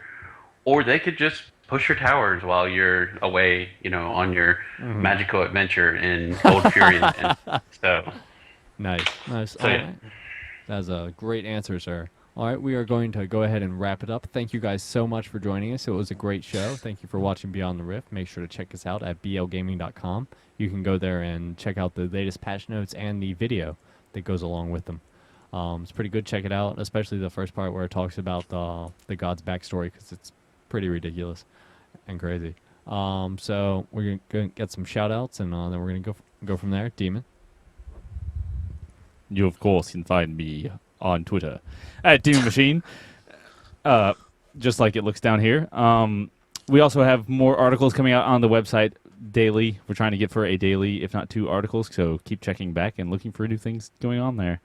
or they could just push your towers while you're away, on your magical adventure in Gold Fury. So nice. So, yeah. That's a great answer, sir. All right, we are going to go ahead and wrap it up. Thank you guys so much for joining us. It was a great show. Thank you for watching Beyond the Rift. Make sure to check us out at blgaming.com. You can go there and check out the latest patch notes and the video that goes along with them. It's pretty good. Check it out, especially the first part where it talks about the god's backstory, because it's pretty ridiculous and crazy. So we're going to get some shout-outs, and then we're going to go from there. Demon? You, of course, can find me on Twitter at Demon Machine, just like it looks down here. We also have more articles coming out on the website daily. We're trying to get for a daily, if not 2 articles, so keep checking back and looking for new things going on there.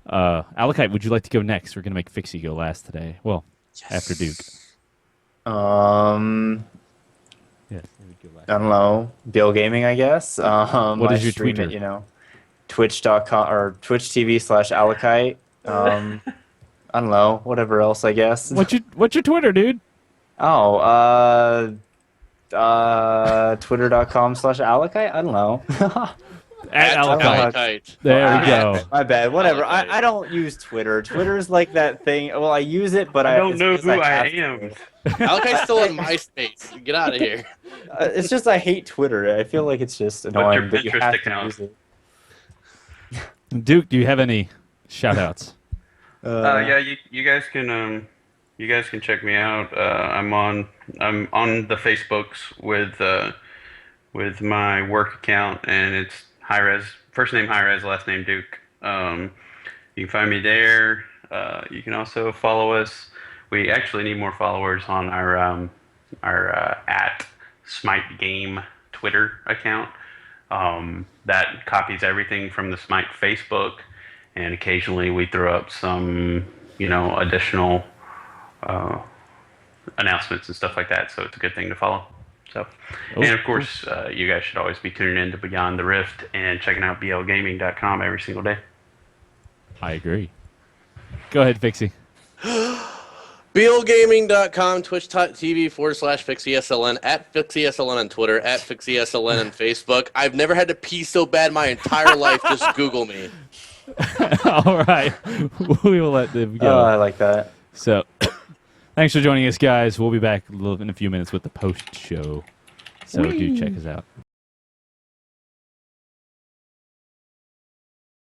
Alakite, would you like to go next? We're going to make Fixie go last today. Well, after Duke. Yes, I don't know. Bill Gaming, I guess. What is your stream Twitter? It, Twitch.com or Twitch TV /Alakite. I don't know. Whatever else, I guess. What's your Twitter, dude? Oh, Twitter.com /Alakite? I don't know. At Alakite. There we go. My bad. Whatever. I don't use Twitter. Twitter's like that thing. Well, I use it, but I don't know who I am. Alakite's still in MySpace. Get out of here. It's just I hate Twitter. I feel like it's just annoying. What's But your you Pinterest have account? to use it. Duke, do you have any shout-outs? Yeah, you guys can check me out. I'm on the Facebooks with my work account, and it's hi-rez, first name hi-rez, last name Duke. You can find me there. You can also follow us. We actually need more followers on our at Smite Game Twitter account. That copies everything from the Smite Facebook, and occasionally we throw up some, additional announcements and stuff like that. So it's a good thing to follow. So, and of course, you guys should always be tuning in to Beyond the Rift and checking out blgaming.com every single day. I agree. Go ahead, Fixie. BLgaming.com, twitch.tv/FixieSLN, at FixieSLN on Twitter, at FixieSLN on Facebook. I've never had to pee so bad my entire life. Just Google me. All right. We will let them go. Oh, I like that. So, thanks for joining us, guys. We'll be back in a few minutes with the post show. So do check us out.